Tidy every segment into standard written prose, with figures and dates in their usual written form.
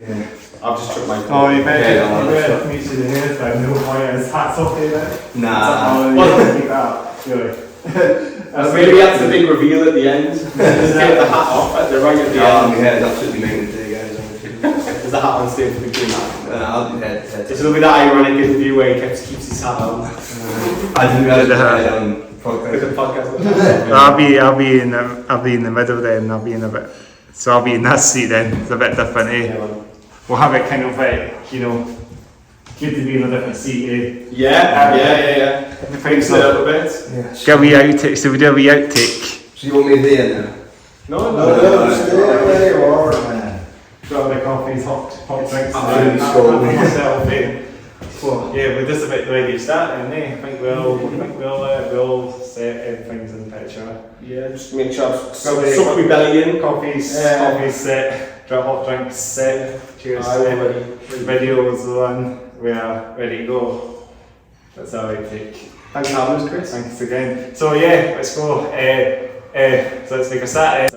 Yeah. I've just took my. Oh, you better meet you the hair down. No point, his hat's off there. Nah. Well, keep that. Really. Maybe that's the big reveal at the end. Just get the hat off at the right at the end. My head is absolutely making today, guys. There's the hat on stage for the green hat. I'll do head. It'll be that ironic interview where he keeps his hat on. I didn't realise the head on podcast. I'll be in the middle then. I'll be in a bit. So I'll be in this seat then. It's a bit different, eh? Yeah, we'll have it kind of good to be in a different seat, eh? Yeah. Thanks a little bit. Yeah. Get a wee outtake. So we do a wee outtake. So you want me to be in now? No, stay where you are, man. Got the coffees, hot drinks. Absolutely scalding. Myself, eh? So, yeah, we're just about ready to start then, eh? I think we'll set everything's in the picture. Yeah, just make sure I've suck my belly in. Coffees set, hot drinks set, cheers set, videos on, we are ready to go. That's our outtake. Thanks for having us, Chris. Thanks again. So yeah, let's go. So let's make a start.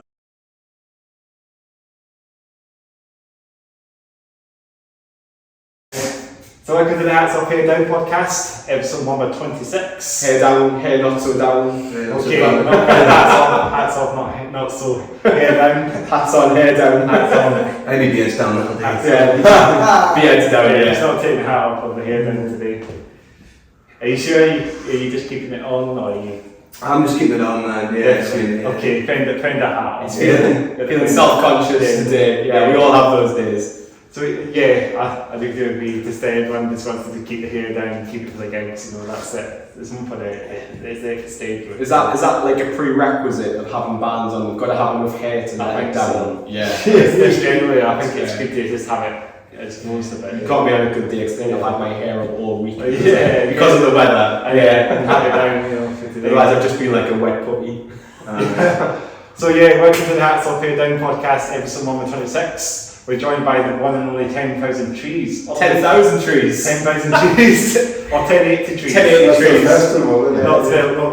So welcome to the Hats Off Hair Down podcast, episode number 26. Hair down, hair not so down. Okay, hats off, not so hair down. Hats on, hair down. Hats on. I need beards down little Hats days. Yeah, beards down, It's yeah. not taking the hat off of the hair down today. Are you sure? Are you just keeping it on, or are you? I'm just keeping it on, man. Yeah. Okay, find a hat. It's feeling self-conscious today. Yeah, we all have those days. So yeah, I think it would be just everyone just wants to keep the hair down, keep it for the gigs, that's it. There's one for the stage. Is that like a prerequisite of having bands on? We've got to have enough hair to let it down. So. Yeah. Just generally, I think it's good to just have it as most of it. You can't be on a good day because I've had my hair up all week. Yeah, because of the weather. And have it down, for today. Otherwise I've just been like a wet puppy. So yeah, welcome to the Hats Off Hair Down podcast, episode number 26. We're joined by the one and only 10,000 trees. 10,000 trees. 10,000 trees. Or 1080 trees. 1080 trees. Not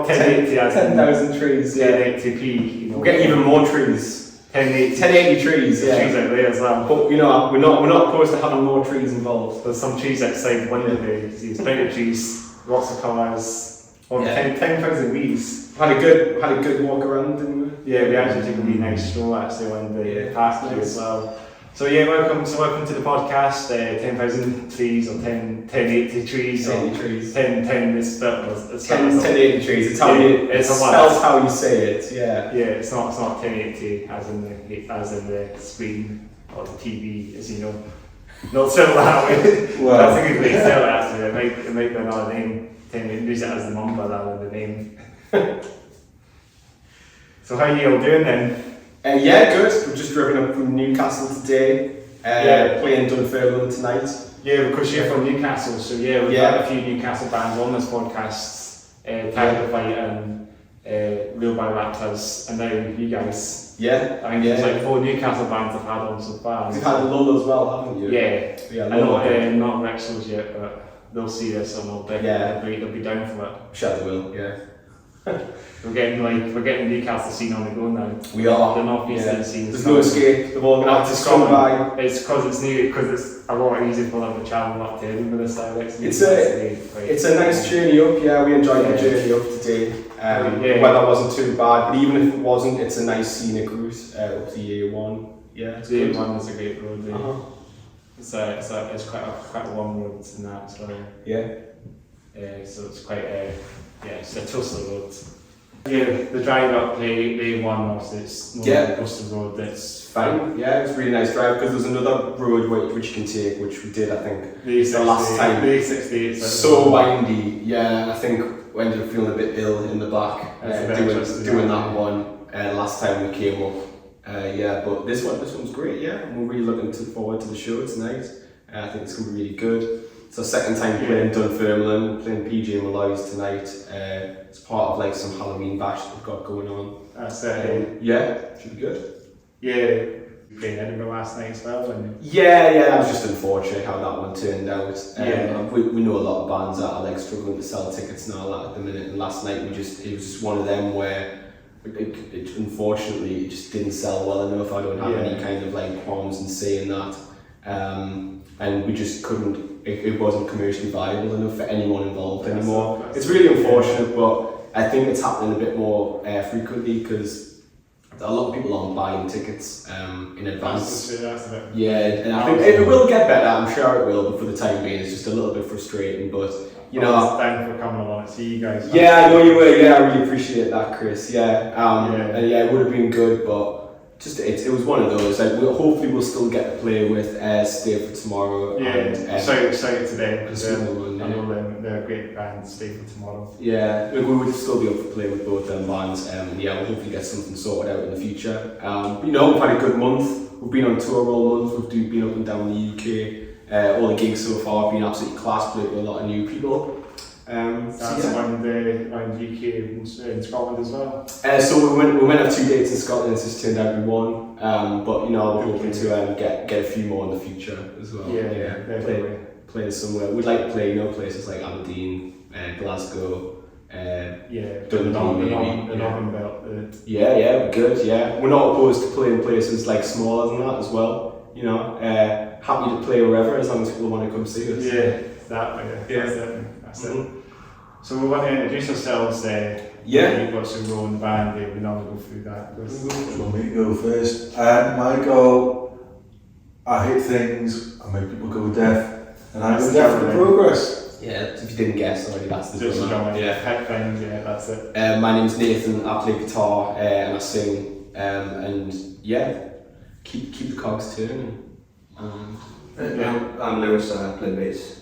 1080 as 10,000 trees, yeah. 1080p. We'll get even more trees. 1080 trees, yeah. Trees out there as well. But we're not opposed to having more trees involved. There's some trees outside the window there. These bigger trees, lots of colours. Or 10,000 leaves. Had a good walk around, didn't we? Yeah, we actually took a really nice stroll actually on the path as well. So yeah, welcome to the podcast. 10,000 trees or 1080 trees. 1080 trees. 10 is spelled. 1080 trees. It's how it's spelled how you say it. Yeah. Yeah, it's not 1080 as in the screen or the TV, as you know. Not spelled that way. Wow. That's a good way to spell it actually. It might be another name. Use it as the number rather than the name. So how are you all doing then? Yeah, good. We've just driven up from Newcastle today. Playing Dunfermline tonight. Yeah, because you're from Newcastle, so yeah, we've had a few Newcastle bands on this podcast. Tiger Fight and Real by Raptors, and now you guys. Yeah. I think it's like 4 Newcastle bands I've had on so far. You've had Lull as well, haven't you? Yeah. Yeah, not Rexels yet, but they'll see this and they'll be down for it. Sure they will, yeah. We're getting Newcastle scene on the go now. We are. The North Eastern scene. There's no escape. They've all got to come by. It's because it's new, because it's a lot easier for them to travel up to Edinburgh this direction. It's a nice journey up. Yeah, we enjoyed the journey up today. The weather wasn't too bad, but even if it wasn't, it's a nice scenic route up to A1. Yeah, the A1 is a great road. It's quite a long road in that. So yeah. So it's quite it's a tussle road. Yeah, the drive up the A1 obviously it's more like a coastal road. That's fine. Yeah, it's a really nice drive because there's another road which you can take, which we did I think the last time. The A68. So windy. Yeah, I think we ended up feeling a bit ill in the back doing that one last time we came up. But this one's great. Yeah, and we're really looking forward to the show tonight. I think it's going to be really good. It's our second time playing Dunfermline, playing PJ Malloy's tonight. It's part of like some Halloween bash that we've got going on. That's should be good. Yeah, you played Edinburgh last night as well. Yeah, that was just unfortunate how that one turned out. We know a lot of bands that are like struggling to sell tickets and all that at the minute. And last night it was just one of them where unfortunately it just didn't sell well enough. I don't have any kind of like qualms in saying that. and we just couldn't. It wasn't commercially viable enough for anyone involved anymore. It's really unfortunate, but I think it's happening a bit more frequently because a lot of people aren't buying tickets in advance. Yeah, and I think it will get better. I'm sure it will, but for the time being, it's just a little bit frustrating. But you know, thanks for coming along to see you guys. Yeah, I know you were. Yeah, I really appreciate that, Chris. Yeah, and yeah, it would have been good, but just it was one of those. Like, hopefully, we'll still get to play with Stay for Tomorrow. Yeah, and, so excited today because I know they're a great band. Stay for Tomorrow. Yeah, we would still be able to play with both them bands. Yeah, we'll hopefully get something sorted out in the future. You know, we've had a good month. We've been on tour all month. We've been up and down the UK. All the gigs so far have been absolutely class. Played with a lot of new people. That's around the UK in Scotland as well. So we went on 2 dates in Scotland. It's just turned out to be one. But you know, we're hoping to get a few more in the future as well. Yeah. Play somewhere. We'd like to play, you know, places like Aberdeen, Glasgow. The Northern Belt. Yeah, we're good. Yeah, we're not opposed to playing places like smaller than that as well. You know, happy to play wherever as long as people want to come see us. Yeah, that way. That's it. So we want to introduce ourselves. What's your role in the band? We normally go through that. Do you want me to go first? My goal, I hit things, I make people go deaf, and I go deaf in progress. Yeah, if you didn't guess already, that's the drummer. Pet things, that's it. My name's Nathan, I play guitar and I sing, and yeah, keep the cogs turning. I'm Lewis, I play bass.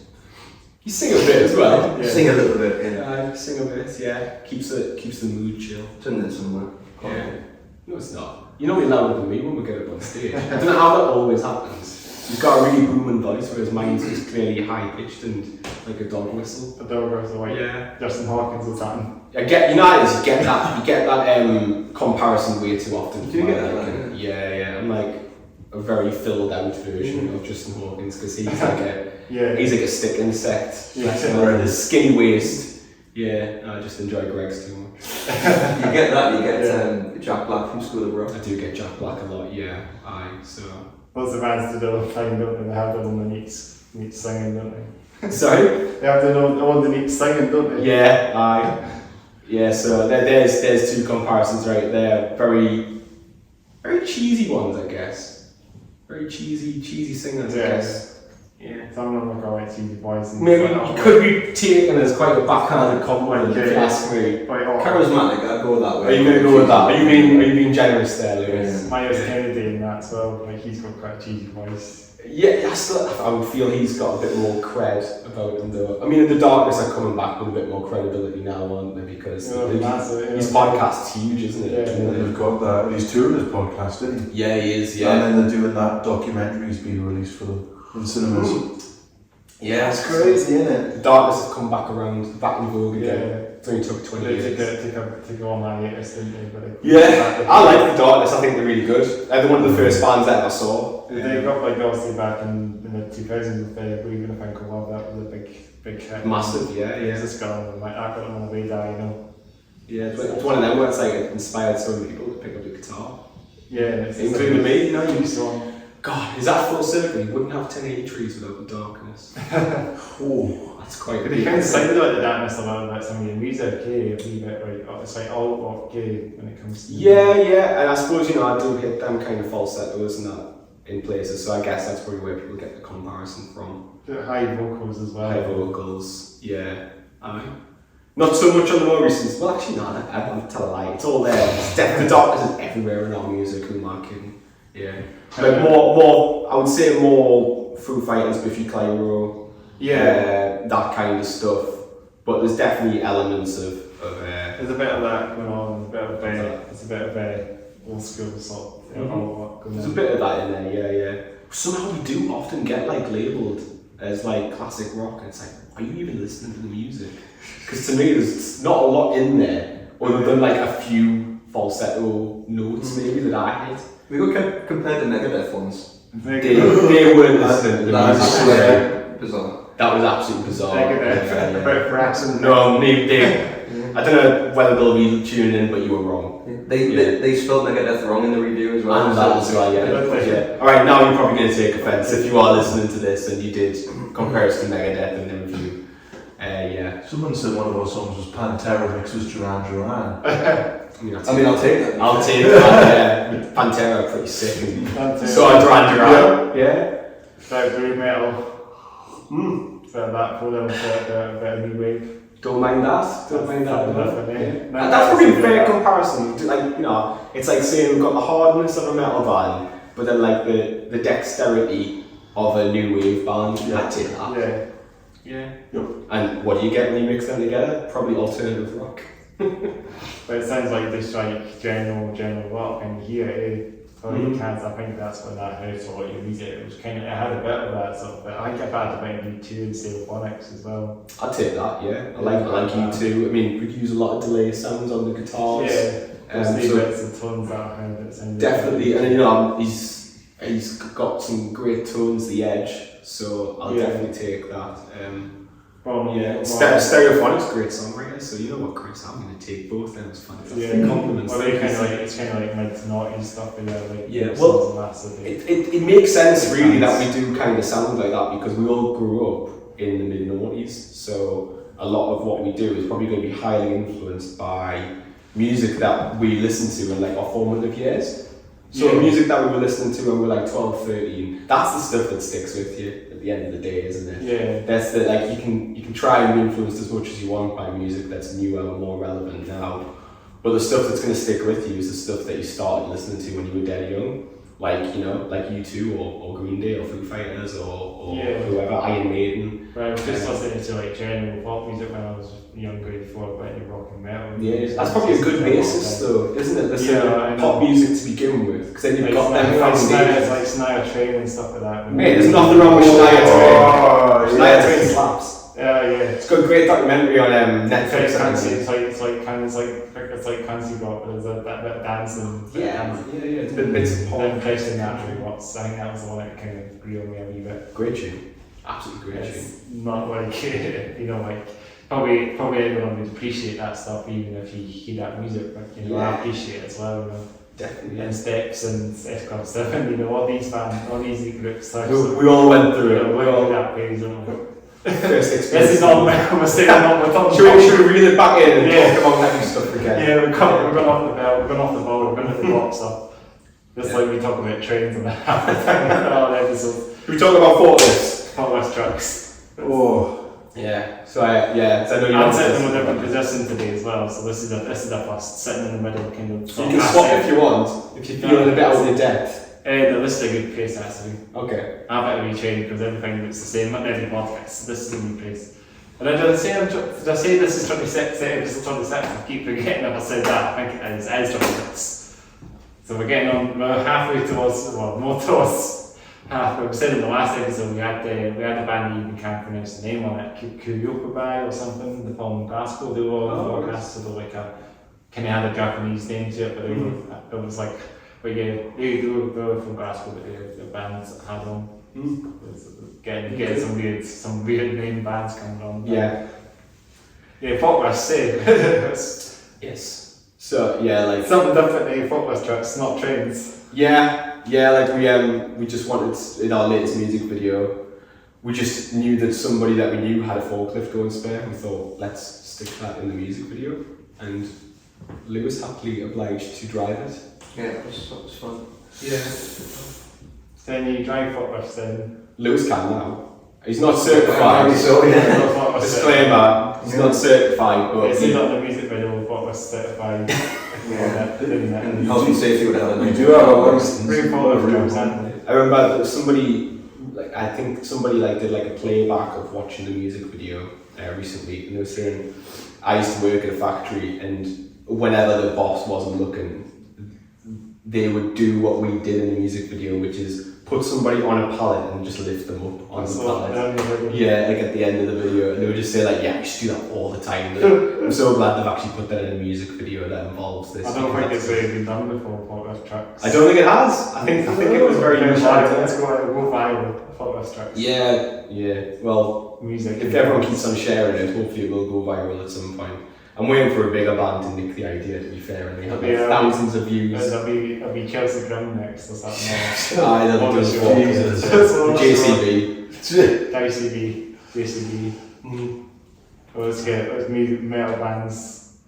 You sing a bit as well. Sing a little bit, yeah. Sing a bit, yeah. Keeps the mood chill. It's in there somewhere. Yeah. No, it's not. You're not louder than me when we get up on stage. I don't know how that always happens. You've got a really booming voice, whereas mine's just clearly high pitched and like a dog whistle. A dog goes away. Justin Hawkins or something. You get that comparison way too often. Do you get that? Yeah. I'm like a very filled out version of Justin Hawkins because he's like a stick insect. Skinny waist. Yeah, I just enjoy Greg's too much. You get that, you get Jack Black from School of Rock. I do get Jack Black a lot, yeah. So. What's the bands to do? Find out and they have their own neat singing, don't they? Sorry? They have their own neat singing, don't they? Yeah, yeah, so there's two comparisons right there. Very cheesy ones, I guess. Very cheesy singers, I guess. Yeah. Some of them are quite cheesy voices. Maybe it could be taken as quite a backhanded compliment if you ask me. Charismatic, I'd go that way. Are you going to go with that? Are you being generous there, Lewis? Yeah. Myers Kennedy in that as well, like he's got quite a cheesy voice. Yeah, I would feel he's got a bit more cred about him though. I mean, in the darkness are coming back with a bit more credibility now, aren't they? Because his podcast's huge, isn't it? Yeah, they've got that. He's touring his podcast, isn't he? Yeah, he is. Yeah, and then they're doing that documentary's being released for them in cinemas. Yeah, it's crazy, isn't it? The darkness have come back around, back in vogue again. It only took 20 years. To go on that latest, didn't they? Yeah, I like the darkness. I think they're really good. They're one of the first bands that I ever saw. They got like obviously back in the 2000s with Believe I think a lot of that was a big hit. Massive, yeah. Just got on I got them on the radar, you know. Yeah, it's one of them where it's like it inspired so many people to pick up the guitar. Yeah, including me, you know. You saw. God, is that full circle? You wouldn't have 1080 trees without the darkness. Oh, that's quite good. But you kind of sound like the darkness a lot about some of your music, okay? A wee bit right. It's like all okay when it comes to. Yeah, and I suppose I do hit them kind of falsettos and that in places, so I guess that's probably where people get the comparison from. The high vocals as well. High vocals, yeah. Not so much on the more recent. Well, actually, no, I won't tell a lie. It's all there. The darkness is everywhere in our music. Who am I kidding? Yeah. Like more. I would say more Foo Fighters, Biffy Clyro. Yeah. That kind of stuff. But there's definitely elements of. There's a bit of that going on. It's a bit of a old school sort. There's a bit of that in there. Yeah. Somehow we do often get like labelled as like classic rock, and it's like, are you even listening to the music? Because to me, there's not a lot in there other than like a few falsetto notes maybe that I hit. We got compared to Megadeth once. They weren't listening to the music. Bizarre. That was absolutely bizarre. Megadeth, about raps and no, they I don't know whether they'll be tuning in, but you were wrong. They spelled Megadeth wrong in the review as well. And that as well, yeah. Alright, now you're probably going to take offence if you are listening to this and you did compare us to Megadeth in the review. Yeah. Someone said one of our songs was Pantera mixed with Duran Duran. I mean, I'll take that. I'll take that, yeah. Pantera are pretty sick. So are Duran Duran. Yeah. About groove metal. So that for them, a bit of new wave. Don't mind that. Don't mind that. Definitely. Yeah. That's probably a fair comparison. Like, you know, it's like saying we've got the hardness of a metal band, but then like the dexterity of a new wave band. Yeah. I'd take that. Yeah. And what do you get when you mix them together? Probably alternative rock. But it sounds like just like general rock, and here for cats, I think that's when that hurts a lot of your music. It was kind of, it had a bit of that sort of, but I think I've had a bit of U2 and Symphonics as well. I'd take that, yeah. I like U2. I mean, we use a lot of delay sounds on the guitars. Yeah, so bits and tones that I heard that sound definitely, and you know, he's got some great tones, The Edge, so I'll definitely take that. Stereophonic's great songwriter, so you know what, Chris, I'm going to take both them as fantastic compliments. Well, it's kind of like mid-noughties stuff with like well, it makes sense really that we do kind of sound like that because we all grew up in the mid-noughties, so a lot of what we do is probably going to be highly influenced by music that we listen to in like our formative years. So music that we were listening to when we were like 12, 13, that's the stuff that sticks with you at the end of the day, isn't it? Yeah. That's the, like, you can try and be influenced as much as you want by music that's newer and more relevant now, but the stuff that's going to stick with you is the stuff that you started listening to when you were dead young, like, you know, like U2 or Green Day or Foo Fighters or whoever, Iron Maiden. Right, I was just listening to like general pop music when I was younger before I went into rock and metal. Yeah, that's probably a good basis though, isn't it? Listen to pop music to begin with, because then you've got them foundations. Like Shania Twain and stuff like that. Hey, there's nothing wrong with Shania Twain. Shania Twain slaps. Yeah. It's got a great documentary on Netflix. It's like fancy rock, but there's that bit of dancing. It's been bits of pop. Then Christian Naturally Watts, I think that was the one that kind of grew on me a wee bit. Great tune. Absolutely great tune. It's not like, you know, like, probably everyone would appreciate that stuff even if you hear that music, but you know, I appreciate it as well, you know. Definitely. And Steps and F Club 7, you know, all these bands, all these groups. We all went through it. We all that phase, don't we? First experience. This is on we're saying we're talking should we reel it back in and talk about heavy stuff again? Yeah, we're going off the bell, we're going off the ball, we're going to the box stuff. Just like we talk about trains and that all the episodes. We talk about forklifts. Forklift trucks. Oh. Yeah. So I know you I'm sitting in a different position today as well, so this is a first, sitting in the middle kind of. So you can swap if you want, if you're feeling a bit out of your depth. No, this is a good place actually. Okay. I've had to retrain because everything looks the same, not every podcast. This is a new place. And did I say this is 26, episode 26? I keep forgetting if I said that. I think it is 26. So we're getting on, we're halfway towards, well, more towards halfway. We said in the last episode we had the band that you can't pronounce the name on it, Kuryokubai or something, the from Glasgow. They were all on the podcast, so they're like a, kind of had a Japanese name to it, but it was like, but yeah, they were from Glasgow, but the bands had them. Getting some weird name bands coming on. Yeah. Yeah, Forklifts say. Yes. So yeah, like something different. Forklift trucks, not trains. Yeah, like we just wanted in our latest music video. We just knew that somebody that we knew had a forklift going spare. We thought let's stick that in the music video, and Lewis happily obliged to drive it. Yeah, it was fun. Yeah. So you drive forklifts then? Lewis can now. He's not certified. Disclaimer, he's not certified, but he's not the music video, forklift certified. And health and safety would have We do have a license. I remember somebody, like I think somebody like did like a playback of watching the music video recently, and they were saying, I used to work at a factory, and whenever the boss wasn't looking, they would do what we did in the music video, which is put somebody on a pallet and just lift them up on the pallet. Yeah, like at the end of the video, and they would just say like, yeah, we should do that all the time. I'm so glad they've actually put that in a music video that involves this. I don't think it's really been done before, forklift trucks. I don't think it has. I think it was very much. Let's go viral, forklift trucks. Yeah. Well, music. If everyone keeps on sharing it, hopefully it will go viral at some point. I'm waiting for a bigger band to nick the idea, to be fair, and they have Yeah. thousands of views. It'll be Chelsea Grim next or something. Aye, they'll What do was the your- Jesus. JCB. JCB. It was metal bands,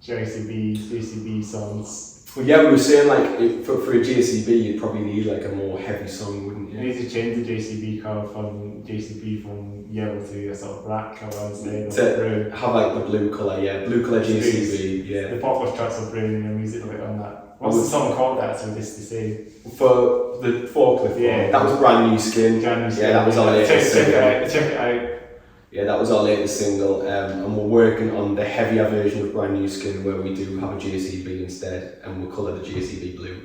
JCB songs. Well, yeah, we were saying like for a JCB, you'd probably need like a more heavy song, wouldn't You you? need to change the JCB colour from yellow to a sort of black colour instead of To blue. have like the blue colour, yeah, blue colour JCB, yeah. The Forklifts tracks are blue and the music a bit on that. What's the song called that? So this to say. For the Forklift, Yeah. that was Brand New Skin. Yeah, that was our latest single. Check it out. Yeah, that was our latest single, and we're working on the heavier version of Brand New Skin where we do have a JCB instead, and we'll colour the JCB blue.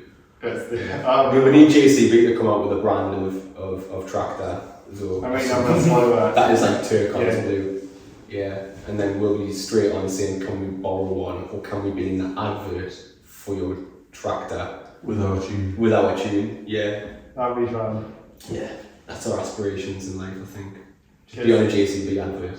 It's the, We need JCB to come out with a brand of tractor. So, I mean, I'm not that is like turquoise Yeah. blue. Yeah, and then we'll be straight on saying, can we borrow one, or can we be in the advert for your tractor Without you. with our tune? Yeah, That'd be fun. yeah, that's our aspirations in life, I think. Just be on a JCB advert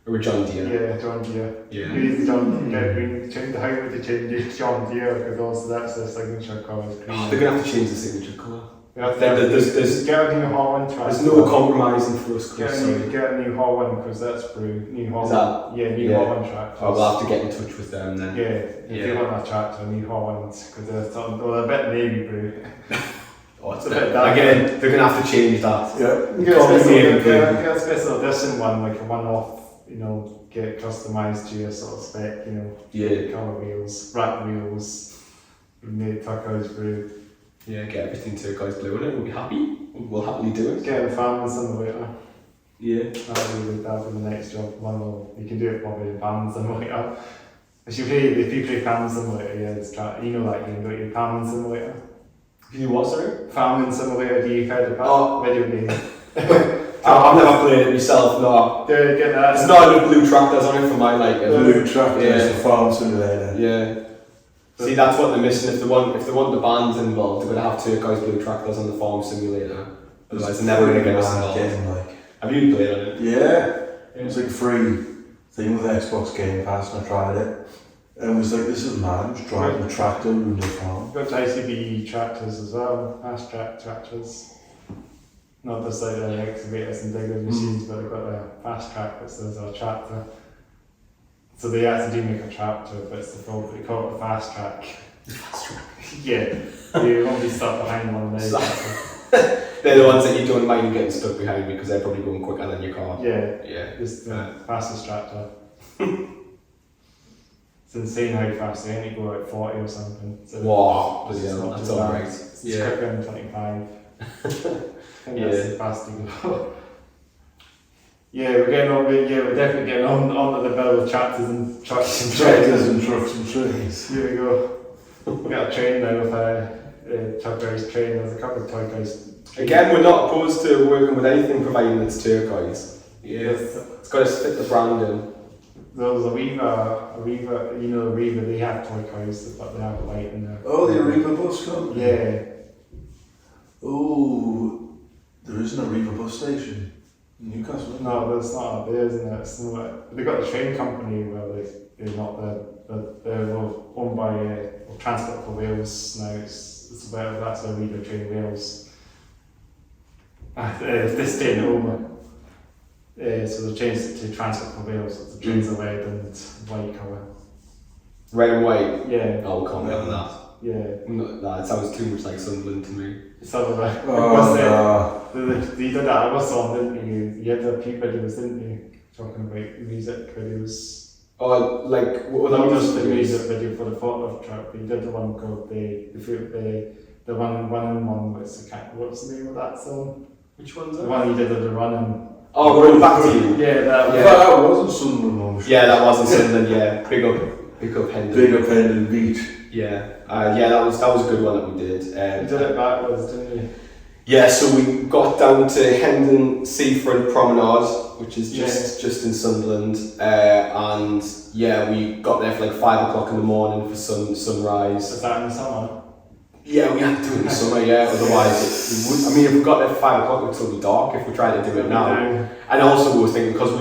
or a John Deere. Yeah, John Deere. Yeah. We need the John Deere. We need to change the height to change it to John Deere because also that's their signature colour. Oh, they're gonna have to change the signature colour. There's get a new Holland track. There's no compromising for us, Get Chris. a new, Sorry. get a new Holland because that's brew. New Holland. that- Yeah, new yeah. Holland track. Oh, we'll have to get in touch with them then. Yeah, if Yeah. you want that tractor, New Holland, because they're a bit navy brew. Oh, it's a bit dark. again, they're gonna have to change that. Yeah. Get Call a me special, navy brew. get a special edition one, like a one-off, get it customised to your sort of spec, Yeah, colour wheels, rack wheels, made turquoise brew. yeah, get everything turquoise blue in it. We'll be happy. We'll happily do it. Get a farming simulator. Yeah. That'll be the next job. You can do it probably in farming simulator. If you play farming simulator, yeah, it's that you can do your farming simulator. Can you what, sorry? Farming simulator, do you heard about Oh. video game? I've never played it myself, no. Dude, get that. There's not enough blue tractors on it for my liking. Blue tractor Yeah. is the farm simulator. Yeah. See, that's what they're missing. If they want the bands involved, they're gonna have turquoise blue tractors on the farm simulator. Otherwise, they're never gonna get us involved. Game, like. Have you played on it? Yeah. It was like a free thing with Xbox Game Pass and I tried it. And it was like, this is mad, I'm just driving a tractor around the farm. We've got JCB tractors as well, fast track tractors. Not just like the excavators and diggers machines, but they've got a fast track that says a tractor. So they actually do make a tractor, but it's they call it the fast track. Fast track. Yeah, you won't be stuck behind one of those. They're the ones that you don't mind getting stuck behind because they're probably going quicker than your car. Yeah, Yeah. it's the fastest tractor. It's insane how fast they only go like 40 or something. So Wow, it's bloody hell, not that's too bad. alright. It's Yeah. quicker than 25. I think Yeah. that's the fast you go. Yeah, we're definitely getting onto the bill of tractors and trucks and Tractors trailers. and trucks and trains. Here we go. We got a train now with a turquoise train. There's a couple of turquoise. Again, we're not opposed to working with anything providing it's turquoise. Yeah. It's got to fit the brand in. There's a Reaver, the Reaver, they have turquoise, but they have white in there. Oh, the Arriva bus company? Yeah. Oh, there isn't a Arriva bus station in Newcastle. No, there's not. There isn't. It's not. They got a train company where they're not there, but they're owned by Transport for Wales now. It's about that's a Reaver Train Wales. They're staying over. So they changed it to Transport for Wales. The trains are red and white colour. Red and white. Yeah. Oh, we can't wait on that. Yeah. No, that sounds too much like Sunderland to me. Sort of like. Oh, You did that other song, didn't you? You had the peep videos, didn't you? Talking about music videos. Oh, like what were Not the just the music? music video for the Forklift truck, but you did the one called the one what's the name of that song? Which one's The that? one you did of the running. Oh, Going Back to You. Yeah, that Yeah. that wasn't Sunderland. Yeah, that wasn't Sunderland. Yeah, big up Hendon. Big up Hendon Beach. Yeah, that was a good one that we did. you did it backwards, didn't you? Yeah, so we got down to Hendon Seafront Promenade, which is just in Sunderland, and yeah, we got there for like 5 o'clock in the morning for sunrise. Was that in the summer? Yeah, we had to do it in the summer. Yeah, otherwise I mean, if we got there for 5 o'clock, it would still be dark if we tried to do it now. And also we were thinking because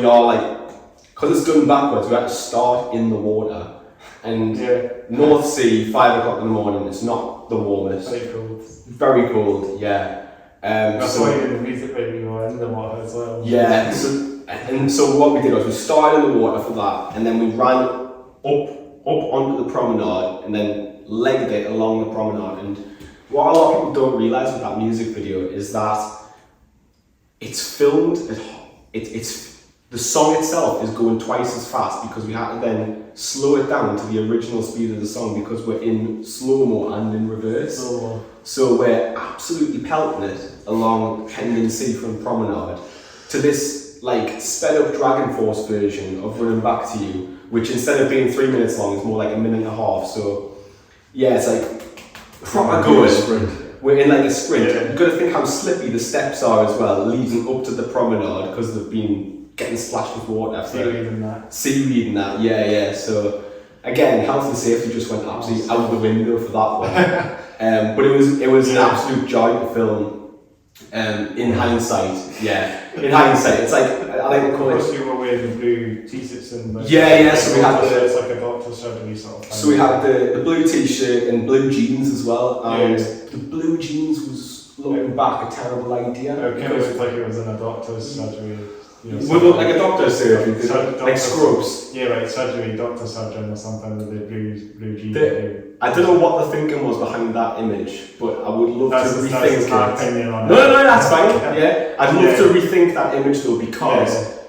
because it's done backwards, we had to start in the water. And North Sea, 5 o'clock in the morning, it's not the warmest. Very cold. Very cold, yeah. That's why in the music video you were in the water as well. Yeah, so what we did was we started in the water for that, and then we ran up onto the promenade, and then legged it along the promenade. And what a lot of people don't realise with that music video is that it's filmed, it's the song itself is going twice as fast because we had to then slow it down to the original speed of the song because we're in slow-mo and in reverse. So we're absolutely pelting it along Hendon Sea from Promenade to this like sped up Dragon Force version of Running Back to You, which instead of being 3 minutes long is more like a minute and a half. So yeah, it's like proper going. We're in like a sprint. You've got to think how slippy the steps are as well, leading up to the promenade because they've been getting splashed with water. Seaweed and that. Yeah. So again, health and safety just went absolutely out the window for that one. But it was an absolute joy to film. In hindsight, in hindsight, it's like I like to call it. You were wearing blue t-shirts and so we had it's like a doctor's surgery sort of thing. So we had the blue t-shirt and blue jeans as well, and the blue jeans was looking back a terrible idea. It kind of looked like it was in a doctor's surgery. Would look like a doctor's surgery, like scrubs. Yeah, right, surgery, doctor surgeon or something with the blue jeans. I don't know what the thinking was behind that image, but I would love to rethink it. My opinion on no, that's fine. I'd love to rethink that image though because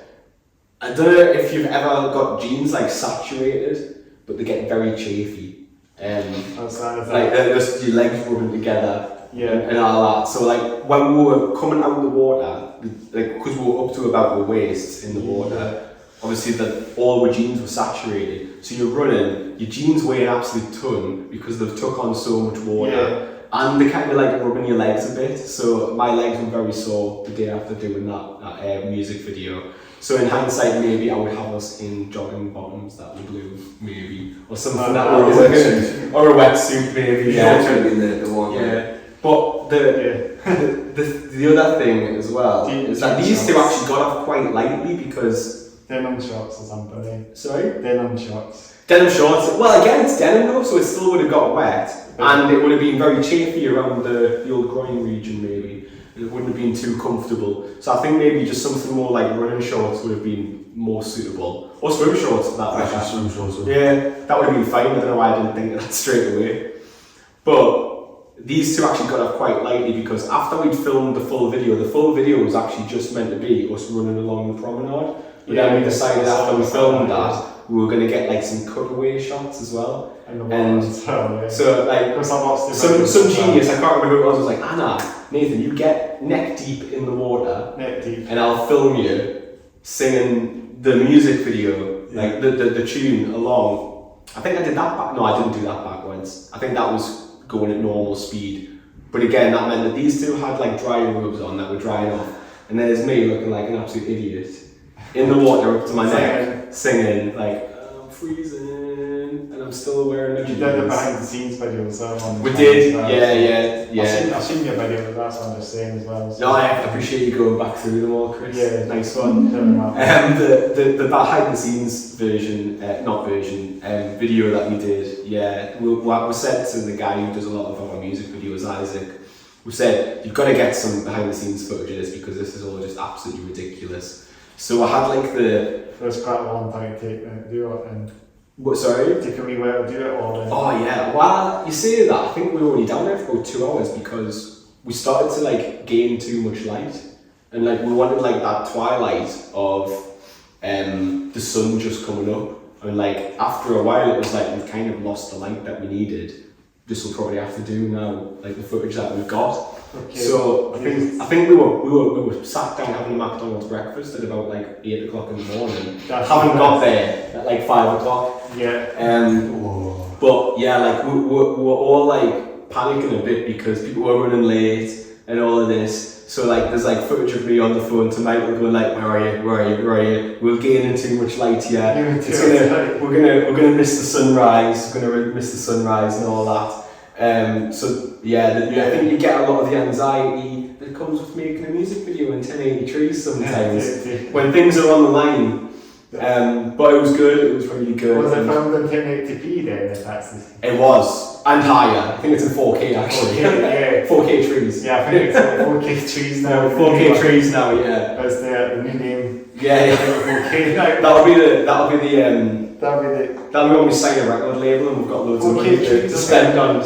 I don't know if you've ever got jeans like saturated, but they get very chafy. Like they're just your legs rubbing together. And all that. So like when we were coming out of the water, like because we were up to about the waist in the water, obviously all our jeans were saturated. So you're running, your jeans weigh an absolute ton because they've took on so much water, and they kind of like rubbing your legs a bit. So my legs were very sore the day after doing that music video. So in hindsight, maybe I would have us in jogging bottoms that were blue, maybe, or something that or a wetsuit, maybe. The one. But the other thing as well is that these two actually got off quite lightly because denim shorts or something. Sorry? Denim shorts. Denim shorts. Well, again, it's denim though, so it still would have got wet, and it would have been very chafy around the old groin region, maybe. It wouldn't have been too comfortable. So I think maybe just something more like running shorts would have been more suitable, or swim shorts for that matter. Swim shorts. Yeah, that would have been fine. I don't know why I didn't think of that straight away, but. These two actually got off quite lightly because after we'd filmed the full video was actually just meant to be us running along the promenade. But then we decided after we filmed that, we were going to get like some cutaway shots as well. And so like some genius, I can't remember who it was like, Anna, Nathan, you get neck deep in the water, and I'll film you singing the music video, like the tune along. I think I did that no, I didn't do that backwards. I think that was going at normal speed, but again that meant that these two had like dry robes on that were drying off, and then there's me looking like an absolute idiot in the water up to my neck singing like I'm freezing and I'm still wearing my jeans. You did the behind the scenes video as well. We did, yeah. I've seen your video with that, so I'm just saying as well. So. No, I appreciate you going back through them all, Chris. Yeah, nice one. The behind the scenes video that we did, we said to the guy who does a lot of our music videos, Isaac, we said, you've got to get some behind the scenes footage of this because this is all just absolutely ridiculous. So I had like There's quite a long time to take to do it and... What, sorry? Take a wee while to do it all then. Oh yeah, well, you say that, I think we were only down there for about 2 hours because we started to like gain too much light. And like we wanted like that twilight of the sun just coming up. And like after a while it was like we've kind of lost the light that we needed. This will probably have to do now, like the footage that we've got. Okay. So I think we were sat down having a McDonald's breakfast at about like 8 o'clock in the morning. Haven't got there at like 5 o'clock. Yeah. But yeah, like we were all like panicking a bit because people were running late and all of this. So like there's like footage of me on the phone to Michael going like, where are you? We're gaining too much light here. We're gonna miss the sunrise. We're gonna miss the sunrise and all that. So yeah, I think you get a lot of the anxiety that comes with making a music video in 1080 trees sometimes. When things are on the line, But it was good. It was really good. Was it filmed in 1080p then? If that's the... It was, and higher. I think it's in 4K actually. 4K, yeah. 4K trees. Yeah, I think it's like 4K trees now. 4K trees now. Yeah. That's the new name. Yeah. 4K now. That'll be the. That'll be when we sign a record label and we've got loads of money to spend on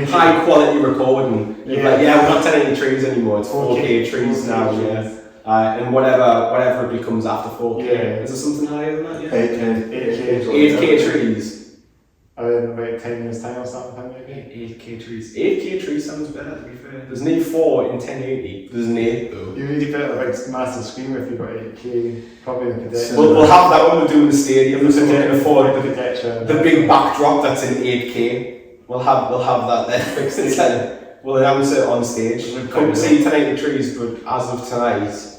high quality recording. Yeah. We're not 1080 trees anymore. It's 4K trees now. Yeah. And whatever it becomes after 4K. Yeah. Is there something higher than that? Yeah. 8K. 8K trees. In about 10 years time or something maybe. 8K trees. 8K trees sounds better, to be fair. There's no 4 in 1080. There's an 8 though. You really better like massive screen if you've got 8K. Probably the projection. We'll have that when we're doing the stadium, so we can afford the big backdrop that's in 8K. We'll have that there. We'll announce it on stage. Come see 1080 trees, but as of tonight,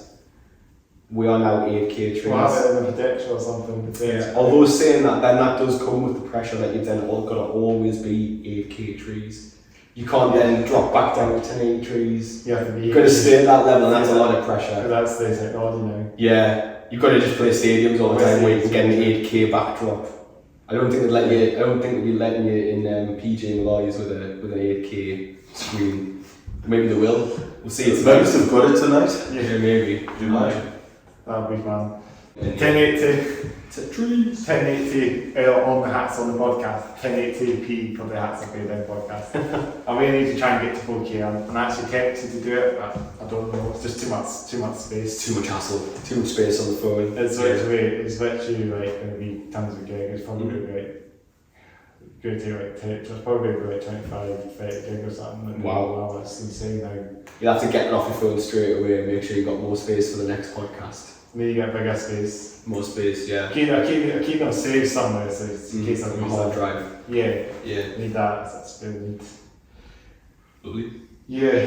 we are now 8K trees. We'll have it in the projection or something. Yeah. Although saying that, then that does come with the pressure that you've then got to always be 8K trees. You can't then drop back down to 1080 trees. You have to be. You've got to stay at that level, and that's a lot of pressure. That's the technology now. Yeah, you've got to just play stadiums all the time where you can get an 8K backdrop. I don't think they'd be letting you in PJ Malloy's with an 8K screen. Maybe they will. We'll see. It's Maybe they've got it tonight. Yeah, maybe. Do you mind? That'll be fun. 1080 trees. 1080 on the hats on the podcast. 1080p for the hats of the podcast. I really need to try and get to 4K. I'm actually tempted to do it, but I don't know. It's just too much space. Too much hassle. Too much space on the phone. It's literally like going to be tons of gig. It's probably going to be like good to like it's probably about 25, 30 gig or something. Wow, that's insane now. You'll have to get it off your phone straight away and make sure you've got more space for the next podcast. Maybe get bigger space. More space, yeah. I keep them saved somewhere, so in case I lose hard that. drive. Yeah. Yeah. Need that. That's brilliant. Lovely. Yeah.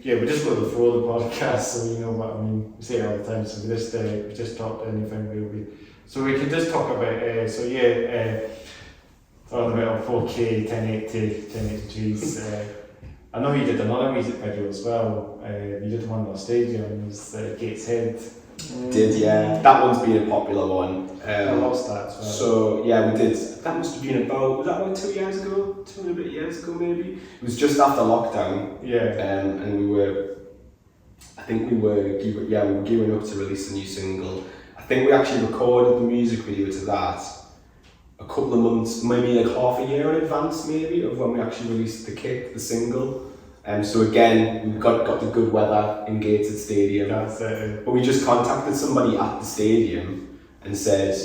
We just go before the podcast, so you know what I mean. We say it all the time, so we just talk anything really. So we can just talk about talking about 4K, 1080 trees. I know you did another music video as well. You did one on stadium. It was Gateshead. Did, yeah. That one's been a popular one. I lost that as well. So yeah, we did. That must have been about 2 years ago, 2 and a bit years ago maybe. It was just after lockdown. Yeah. And we were gearing up to release a new single. I think we actually recorded the music video to that a couple of months, maybe like half a year in advance maybe of when we actually released the single. So again, we got the good weather in Gated Stadium. That's it. But we just contacted somebody at the stadium and said,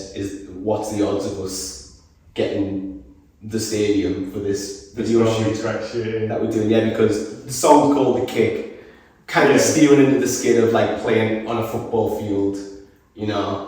what's the odds of us getting the stadium for this video shoot that we're doing? Yeah, because the song's called The Kick, kind of steering into the skid of like playing on a football field, you know.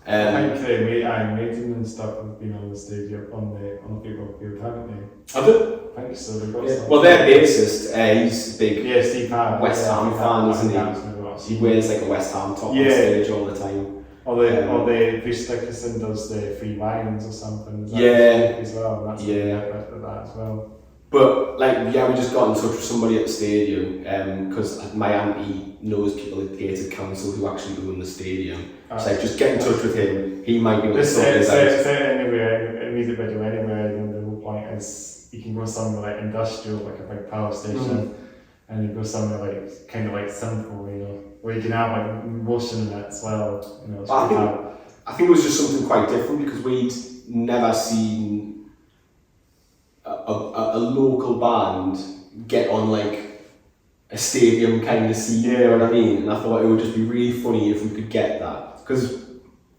I think Iron Maiden and stuff have been on the stadium on the football field, haven't they? Have they? I think so. They've got some. Well, their bassist, he's a big Steve Harr, West Ham fan, isn't he? He wears like a West Ham top on stage all the time. Or the Bruce Dickinson does the Free Lions or something. As well. And that's that as well. But we just got in touch with somebody at the stadium because my auntie knows people at the Gated Council who actually own the stadium. So just get in touch with him. He might be able to sort this out. Anywhere, a music video anywhere. You know, the whole point is you can go somewhere like industrial, like a big power station, and you go somewhere like kind of like simple, you know, where you can have like emotion in it as well. You know, I think it was just something quite different because we'd never seen a local band get on like a stadium kind of scene, you know what I mean? And I thought it would just be really funny if we could get that. Because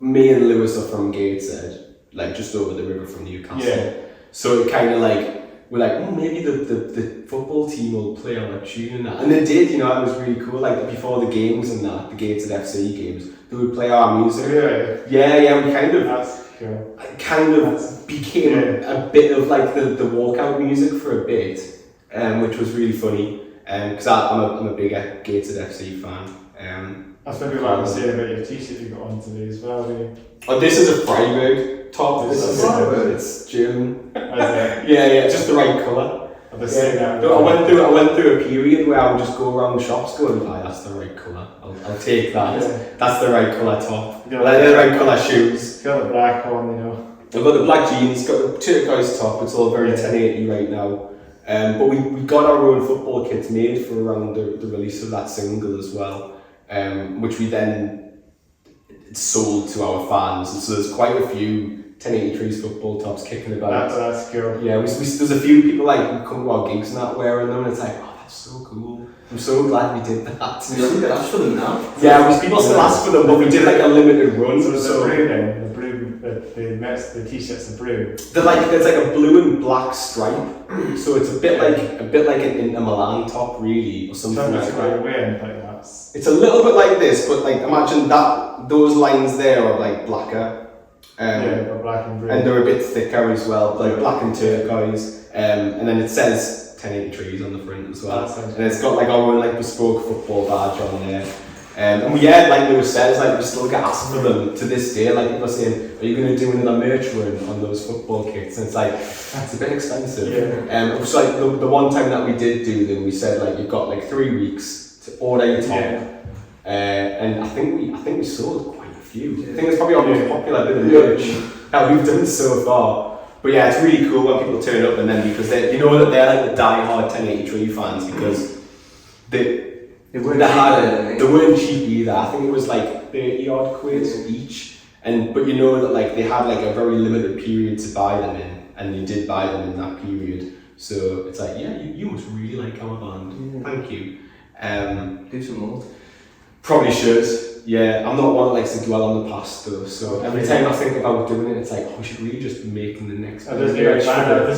me and Lewis are from Gateshead, like just over the river from Newcastle. Yeah. So it kind of we're like, maybe the football team will play on a tune and that. And they did, you know, it was really cool. Like before the games and that, the Gateshead FC games, they would play our music. Yeah, we kind of... That's cool. Kind of became a bit of like the walkout music for a bit, which was really funny. Because I'm a bigger Gateshead FC fan. That's maybe what I was saying about your t-shirt you got on today as well, really. Oh, this is a Freiburg top. This is German. Yeah, just the right colour. I'll just say that. I went through a period where I would just go around shops going, that's the right colour. I'll take that. Yeah. That's the right colour top. Yeah. Like the right colour shoes. Got the black on, I've got the black jeans, got the turquoise top. It's all very 1080 right now. But we got our own football kits made for around the release of that single as well, which we then sold to our fans. And so there's quite a few 1083's football tops kicking about. That's cool. Yeah, there's a few people like who come to our gigs and that wearing them, and it's like, oh, that's so cool. I'm so glad we did that. You don't get asked for them now. Yeah, people still ask for them, but we did like a limited run. So the t-shirts are blue. They're like there's like a blue and black stripe, so it's a bit like an Inter Milan top, really, or something like that. It's a little bit like this, but like imagine that those lines there are like blacker. But black and blue. And they're a bit thicker as well, like black and turquoise. And then it says 1083's on the front as well. And it's got like our own like bespoke football badge on there. And like Lewis says, like we still get asked for them to this day. Like people are saying, are you going to do another merch run on those football kits? And it's like, that's a bit expensive. It was like the one time that we did do them, we said like you've got like 3 weeks to order your top. And I think we sold quite a few. I think it's probably our most popular bit of merch that we've done so far. But yeah, it's really cool when people turn up and then because they that they're like the die-hard 1083 fans because they weren't cheap either. I think it was like 30 odd quid each. But that like they had like a very limited period to buy them in, and you did buy them in that period. So it's like, yeah, you must really like our band. Thank you. Do some more. Probably should. Yeah, I'm not one that likes to dwell on the past though. So every time I think about doing it, it's like, we should really just be making the next. There's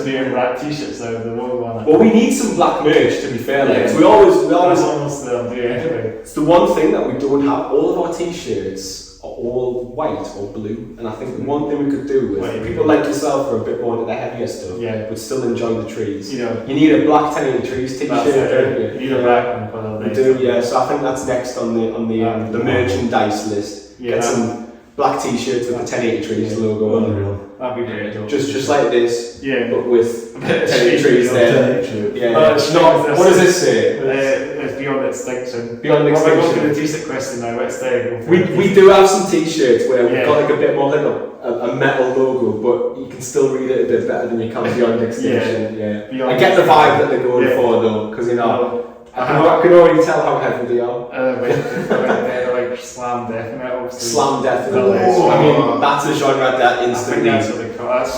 new black t-shirts though. The one. Well, we need some black merch to be fair. Like, so we always. That's almost the idea anyway. It's the one thing that we don't have. All of our t-shirts are all white or blue, and I think the one thing we could do is people like yourself are a bit more into the heavier stuff, but still enjoy the trees. You need a black 1080 trees t-shirt, don't you? You need a black one for the We do, yeah. So I think that's next on the merchandise list. Get some black t-shirts with the 1080 trees logo on them. That'd be great. Just like this, but with 1080 trees there. Yeah. It's not. What does this say? It's beyond extinction. Beyond We're extinction. going to the t-shirt question now. Let's stay. We do have some t-shirts where we've got like a bit more like a metal logo, but you can still read it a bit better than you can beyond extinction. Yeah. I get the vibe that they're going for though, because I can already tell how heavy they are. They're like slam death metal. Slam death metal. I mean, that's a genre that instantly. I think that's what they call it.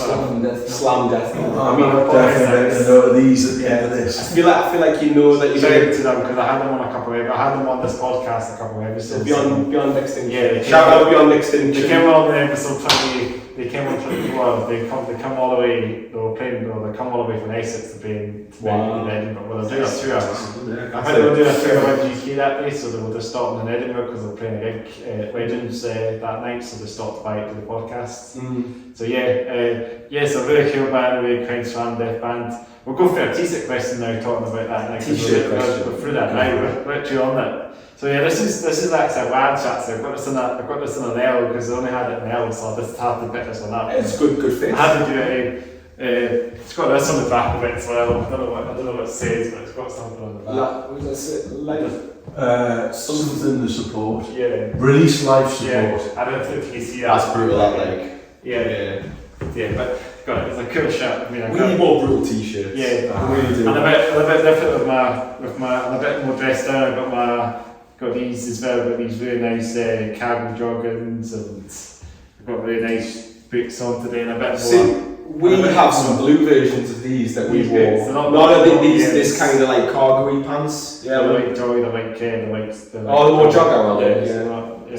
Slam death metal. I mean, I've definitely made a note of these at the end of this. I feel like you know that you're going to them because I had them on I had them on this podcast a couple of episodes. Beyond extinction. Yeah. Shout out Beyond Extinction. They came on in episode 20. They came on 2012. They come all the way. They come all the way from Essex to play in Edinburgh. Well, they're doing a 2 hours. I think they'll do a 2 hour GK that day, so they're stopping in Edinburgh because they're playing a gig at Legends that night, so they stopped by to the podcast. So so really cool band, really kind slam death band. We'll go for a t-shirt question now, talking about that next. T-shirt question. We're through that now. We're actually on that. So this is actually a WAD chat. So I've got this in an L because I only had it in L, so I just had to pick this one up. It's good fit. I had to do it. It's got this on the back of it as well. I don't know what it says, but it's got something on the back. What does it Something to support. Yeah. Release life support. Yeah. I don't think you can see that. That's brutal. But God, it's a cool shirt. I mean, we need more brutal t-shirts. Yeah, we really do. And a bit different with my, and a bit more dressed down. Got these as well. Got these really nice cargo joggings, and I've got really nice boots on today, and a bit more. We have some blue versions of these that we wore. Not this kind of like cargo-y pants. Yeah, they're like joy. They're like. The more jogger ones.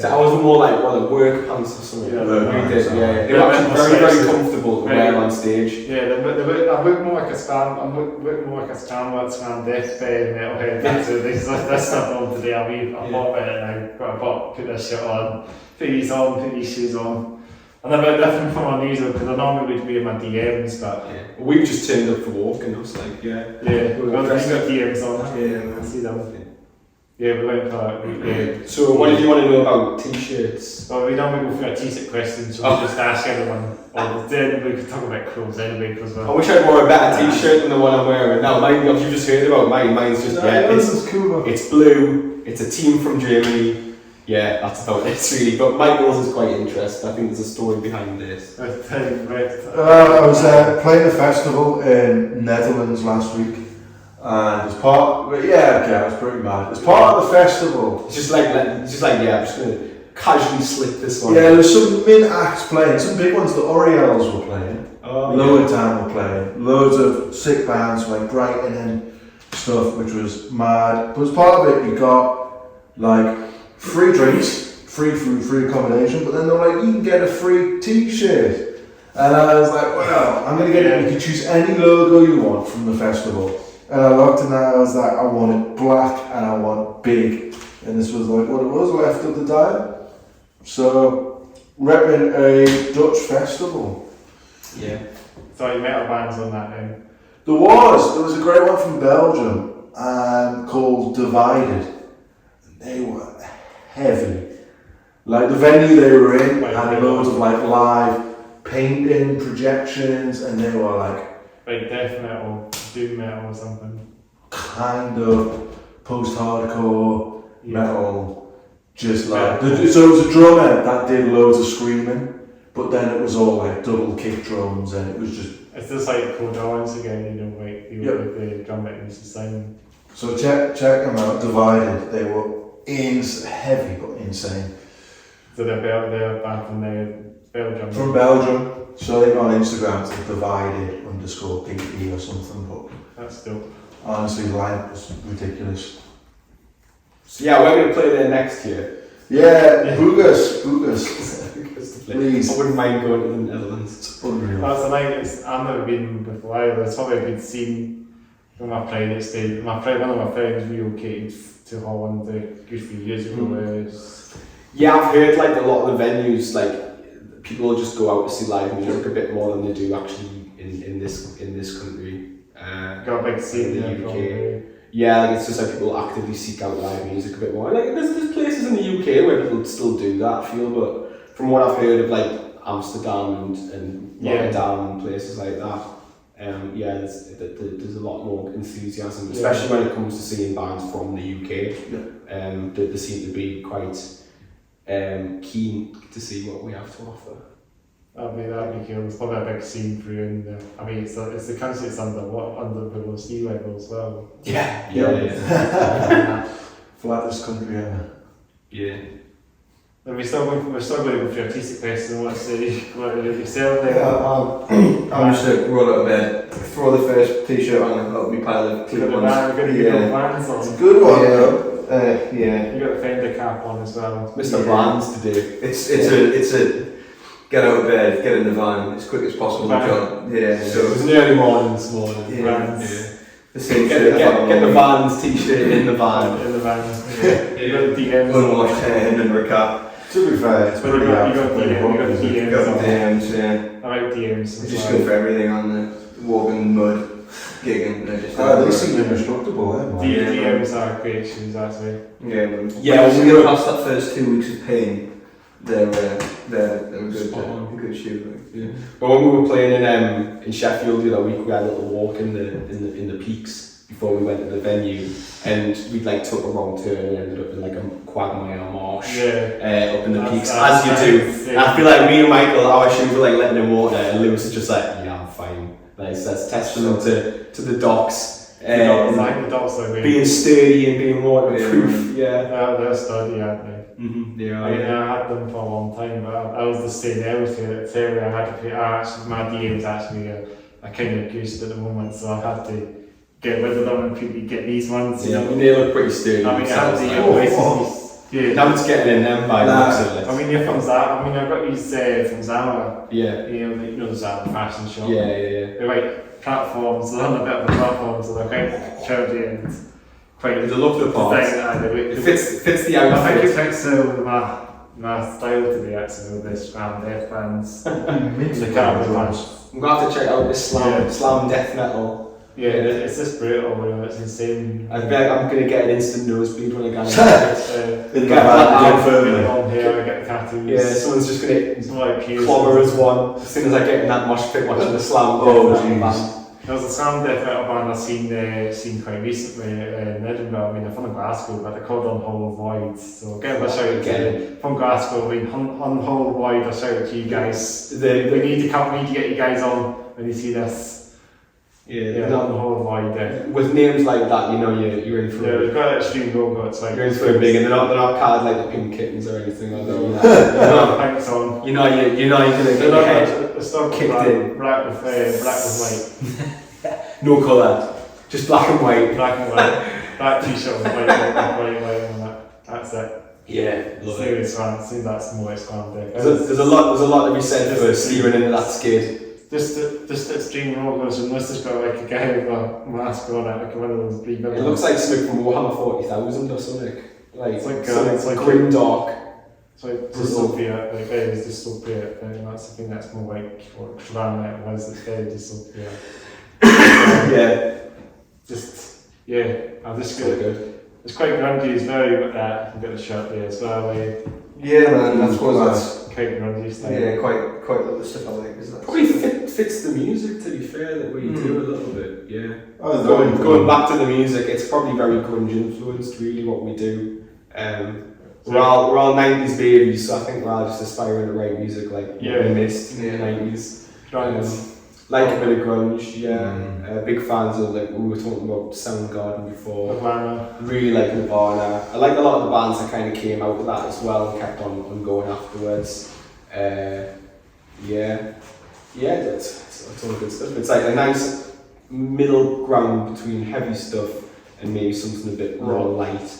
So I was more like work pants or something. Yeah, they were actually very comfortable to wear on stage. Yeah, I look more like a slam deathbed metalhead. This stuff on today. I'm hot about it now. Put this shit on, put these shoes on. And a bit different from our usual because I normally would be in my DMs, but we've just turned up for walk and I was like, we've got DMs on. Yeah, I see them. Yeah, we went for So what did you want to know about t-shirts? Well, we normally go through a T-set question, so we just ask everyone. Or then we could talk about clothes anyway as well. I wish I'd wore a better t-shirt than the one I'm wearing now. Mine, you've just heard about mine. Mine's just it's blue. It's a team from Germany. Yeah, that's about it really. But Michael's is quite interesting. I think there's a story behind this. I was playing a festival in Netherlands last week, and as part, I was pretty mad. As part of the festival, It's just like I'm just gonna casually slip this one. yeah, there's some min acts playing, some big ones. The Orioles were playing, Lower Town were playing, loads of sick bands like Brighton and stuff, which was mad. But as part of it, you got like free drinks, free food, free accommodation, but then they're like, you can get a free t-shirt. And I was like, well, I'm going to get it. You can choose any logo you want from the festival. And I looked and I was like, I want it black and I want big. And this was like what it was left of the time. So, repping a Dutch festival. Yeah. So you metal bands on that then? There was a great one from Belgium called Divided. They were heavy. Like the venue they were in had loads of like live painting, projections, and they were like death metal, doom metal or something. Kind of post-hardcore metal. Just like so it was a drummer that did loads of screaming, but then it was all like double kick drums, and it was just. It's just like Cold Orange again, you know, like the drum bit used to sound. So check them out. Divided. They were heavy but insane. So they're back from Belgium. From Belgium. So they've on Instagram to divided_PP or something. But that's dope. Honestly, the lineup was ridiculous. So yeah, we're going to play there next year. Yeah. Boogus. Please. I wouldn't mind going to the Netherlands. It's unreal. That's the night. I've never been before either. It's probably a good scene when my private stayed. One of my friends relocated to Holland a good few years ago. Yeah, I've heard like a lot of the venues, like people just go out to see live music a bit more than they do actually in this country. Got a big scene in the UK. Yeah, like it's just like people actively seek out live music a bit more. Like there's places in the UK where people still do that, I feel, but from what I've heard of like Amsterdam and Rotterdam and places like that, there's a lot more enthusiasm, especially when it comes to seeing bands from the UK. They seem to be quite keen to see what we have to offer. That'd be cool. It's probably a big scene for you in there. I mean, it's the country that's under below sea level as well. Yeah. Flattest country ever. Yeah. And we're still going to go for your T-set question. What yourself there? I'm just to roll out of bed, throw the first t-shirt on and help me pile of clean ones. It's a good one though. You got the Fender cap on as well. Mr. Bland's to do. It's a get out of bed, get in the van as quick as possible, John. Yeah. So it was an early morning this morning. The same get the Vans t-shirt in the van. In the van. You got the DMs. Unwashed hair under a cap. To be fair, it's pretty hard. You got DMs. Got the DMs, yeah. I like DMs. We just go for everything on the walking in the mud, gigging. They seem indestructible, DMs are great shoes, actually. When we get past that first 2 weeks of pain, they're good shoe. Yeah. But when we were playing in Sheffield the other week, we had a little walk in the peaks before we went to the venue, and we like took a wrong turn and ended up in like a quagmire marsh up in the peaks, as you do. And I feel like me and Michael, our shoes were like letting him water, and Lewis is just like, yeah, I'm fine. Like that's testament to the docks. The docks are being sturdy and being waterproof. They're sturdy, aren't they? I had them for a long time, but I was the same everything. I had to pay. My DM's actually a kind of goose at the moment, so I had to get rid of them and get these ones. Yeah, they look pretty sturdy. I mean, I had the now it's getting in them by I mean, you're from Zara. I mean, I got these from Zara. Yeah. You know the Zara fashion shop. Yeah. They're like platforms. They're on a bit of a platform, so they're quite churchy and quite. They look the part. It fits the outfit. I think it fits with my style today, actually, with the slam death bands. The carbon bands. I'm going to have to check out this slam death metal. Yeah, it's just brutal, it's insane. I feel like I'm going to get an instant nosebleed when I get In the back, firmly. Long hair, I get the tattoos. Yeah, someone's just going It's more like to clobber us one as soon as I get in that mosh pit watching the slam. There was a slam death metal band I've seen quite recently in Edinburgh. I mean, they're from Glasgow, but they're called Untitled Void. So give a shout out from Glasgow. I mean, Untitled Void, a shout out to you guys. We need to get you guys on when you see this. Yeah, Untitled Void. With names like that, you know you're in for. Yeah, they've got an extreme logo. It's like you're in for a big, and they're not card like the Pink Kittens or anything like that. You know you're gonna get your head kicked in. Black with white. No colour, just black and white. Black t-shirt with white on that. That's it. Yeah, love it. Seems that's more slam death. There's a lot to be said for steering into that skid. Just extreme logos, and this has got like a guy with a mask on it, like one of those big. It looks like something from Warhammer 40,000 or something. It's like grim dark. It's like dystopia, like very dystopia, and that's the thing that's more like what Shran Metal was. It's very dystopia. I'm just good. It's quite grungy as well. You've got the shirt there as well. Yeah, man, I suppose that's quite grungy style. Yeah, quite a lot of stuff I like. Is that probably fits the music, to be fair, that we do a little bit. Yeah. Oh, going back to the music, it's probably very grunge influenced, really, what we do. We're all 90s babies, so I think we're all just aspiring to write music like we missed in the 90s. Like a bit of grunge, big fans of, like, we were talking about Soundgarden before. Really like Nirvana. I like a lot of the bands that kind of came out of that as well and kept on going afterwards. That's all good stuff. It's like a nice middle ground between heavy stuff and maybe something a bit more light.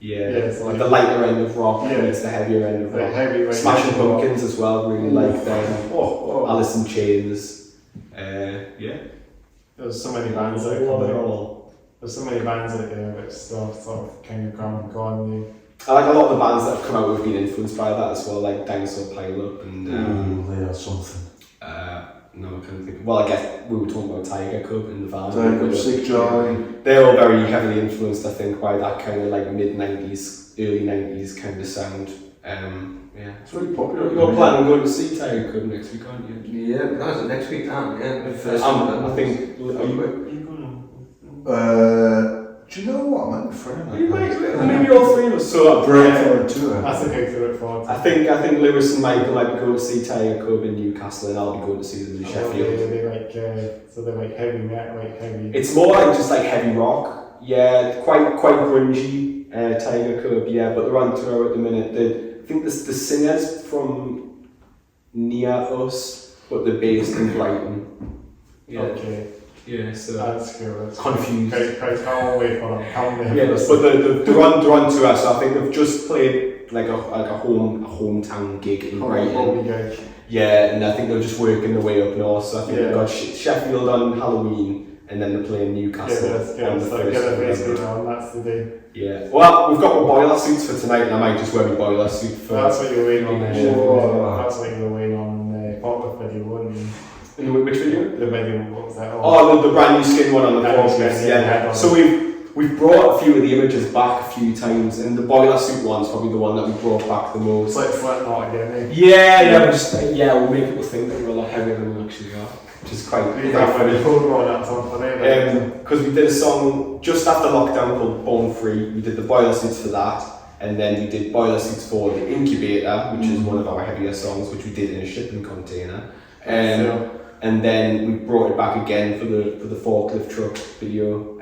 It's like the lighter end of rock and it's the heavier end of rock. Smashing Pumpkins as well, really like them. Alice in Chains. There's so many bands out there. There's so many bands out there that sort of kind of gone. I like a lot of the bands that have come out who've been influenced by that as well, like Dinosaur Pile Up and. They are something. No, I can't think. Well, I guess we were talking about Tiger Cub and the Varnish. Tiger Cub, Sick Joy. They're all very heavily influenced, I think, by that kind of like mid 90s, early 90s kind of sound. It's really popular. You're planning on going to see Tiger Cub next week, aren't you? Yeah, that's next week, the first I think. Are you going? Do you know what? I'm friend. You might, maybe all three of us. So for a tour. That's the thing to look forward to. I think Lewis and Michael might be going to see Tiger Cub in Newcastle, and I'll be going to see them in Sheffield. They're like heavy metal, like heavy. It's more like just like heavy rock. Yeah, quite grungy. Tiger Cub, but they're on tour at the minute. I think the singer's from near us, but they're based in Brighton. Yeah. Okay. Yeah, so that's cool. That's confused. Can't wait for them. But they're on tour, so I think they've just played like a hometown gig in Brighton. Yeah, and I think they're just working their way up north. So I think they've got Sheffield on Halloween, and then they're playing Newcastle on the first. That's the day. Yeah. Well, we've got our boiler suits for tonight, and I might just wear my boiler suit for. That's what you're waiting on. That's what you were waiting on the Forklift video, wasn't you? Which video? The video. What was that? The brand new skin one on the Forklifts. Yeah. So we've brought a few of the images back a few times, and the boiler suit one's probably the one that we brought back the most. It's like Slipknot again, eh? Yeah. We'll make people think that we're a lot heavier than we actually are. Which is quite funny. Because we did a song just after lockdown called Born Free. We did the boiler suits for that, and then we did boiler suits for the Incubator, which is one of our heavier songs, which we did in a shipping container. And then we brought it back again for the forklift truck video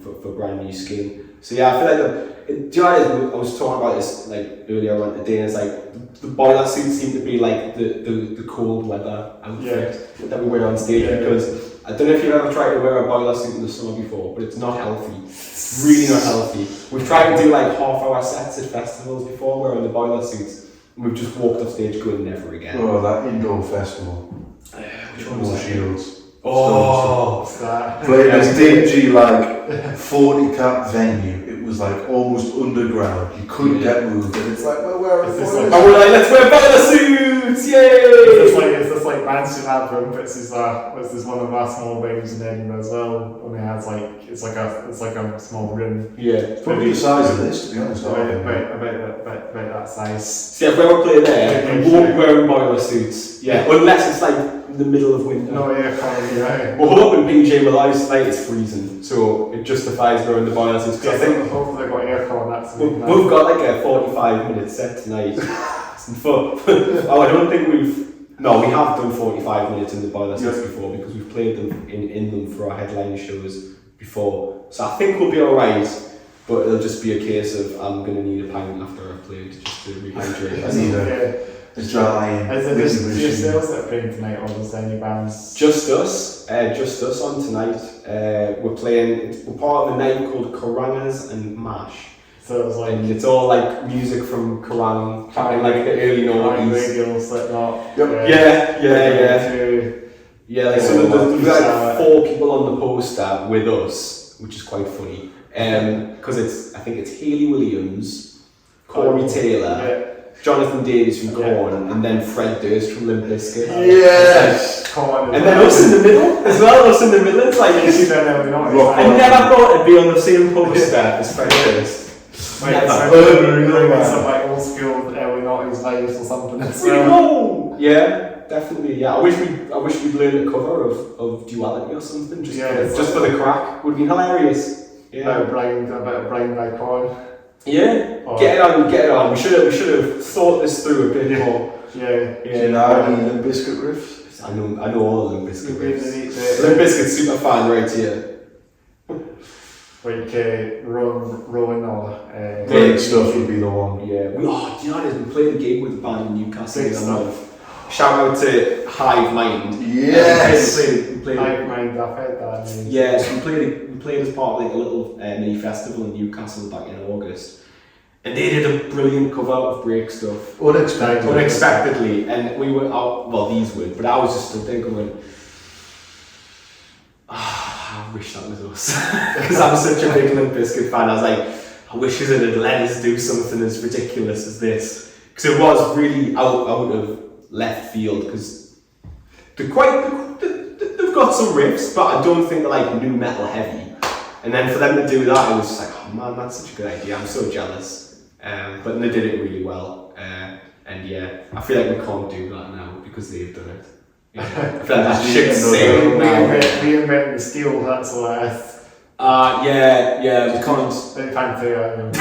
for brand new skin. So yeah, I feel like I was talking about this like earlier on today, and it's like the boiler suits seem to be like the cold weather outfit that we wear on stage, because I don't know if you've ever tried to wear a boiler suit in the summer before, but it's not healthy. It's really not healthy. We've tried to do like half-hour sets at festivals before wearing the boiler suits, and we've just walked off stage going never again. Oh, that indoor festival. Which one was that? Shields. Oh, what's that? Played this dingy like 40 cap venue. It was like almost underground. You couldn't get moved, and it's like, well, where are the boilers? And we're like, let's wear boiler suits, yay! It's just like bands should have trumpets. This is one of our small venues in Edinburgh as well. Only has like it's like a small room. Yeah, It's probably the size of this, to be honest. About that size. See, if we ever play there, we won't be wearing boiler suits. Yeah, unless it's like in the middle of winter. No aircon, right? We're hoping PJ will ice tonight it's freezing, so it justifies wearing the boiler suits. I I think think hopefully they've got aircon. That's we've got like a 45-minute set tonight. Oh, I don't think we have done 45 minutes in the boiler sets before because we've played them in them for our headline shows before. So I think we'll be alright, but it'll just be a case of I'm going to need a pint after I've played just to rehydrate. I need a dry. Is it just yourselves that are playing tonight, or is there any bands? Just us on tonight. We're part of a night called Karangas and Mash. So it was like, And it's all like music from Kerrang, back in like the early noughties. Radio, Slipknot. Yeah, like so there's like 4 people on the poster with us, which is quite funny. Because I think it's Hayley Williams, Corey Taylor, Jonathan Davis from Korn, and then Fred Durst from Limp Bizkit. Yes! And then us in the middle as well. Us in the middle. It's like I never thought it'd be on the same poster as Fred Durst. Some like old school early 90s vibes or something. It's really cool. Yeah, definitely. Yeah, I wish we'd learned a cover of Duality or something just for the crack. Would be hilarious. Yeah. A bit of Brian by Korn. Yeah. Get it on. We should have thought this through a bit more. Do you know any Limp Bizkit riffs? I know all the Limp Bizkit riffs. Limp Bizkit super fan right here. Like Rowan or Great Stuff would be the one. Yeah. Do you know what it is? We played a gig with a band in Newcastle. Shout out to Hive Mind. Yes. We played Hive Mind. I've heard that name. Yeah, so we played as part of like a little mini festival in Newcastle back in August, and they did a brilliant cover of Break Stuff. Unexpectedly, and we were out. Well, these were, but I was just stood there going, I wish that was us, because I'm such a big Limp Bizkit fan. I was like, I wish they had let us do something as ridiculous as this, because it was really out of left field. Because they've got some riffs, but I don't think they're like new metal heavy. And then for them to do that, I was just like, oh man, that's such a good idea. I'm so jealous. But they did it really well. And yeah, I feel like we can't do that now because they've done it. Yeah. I feel like that shit's sailing now. Reinventing the steel, that's the last. Yeah, we can't. They can't do it.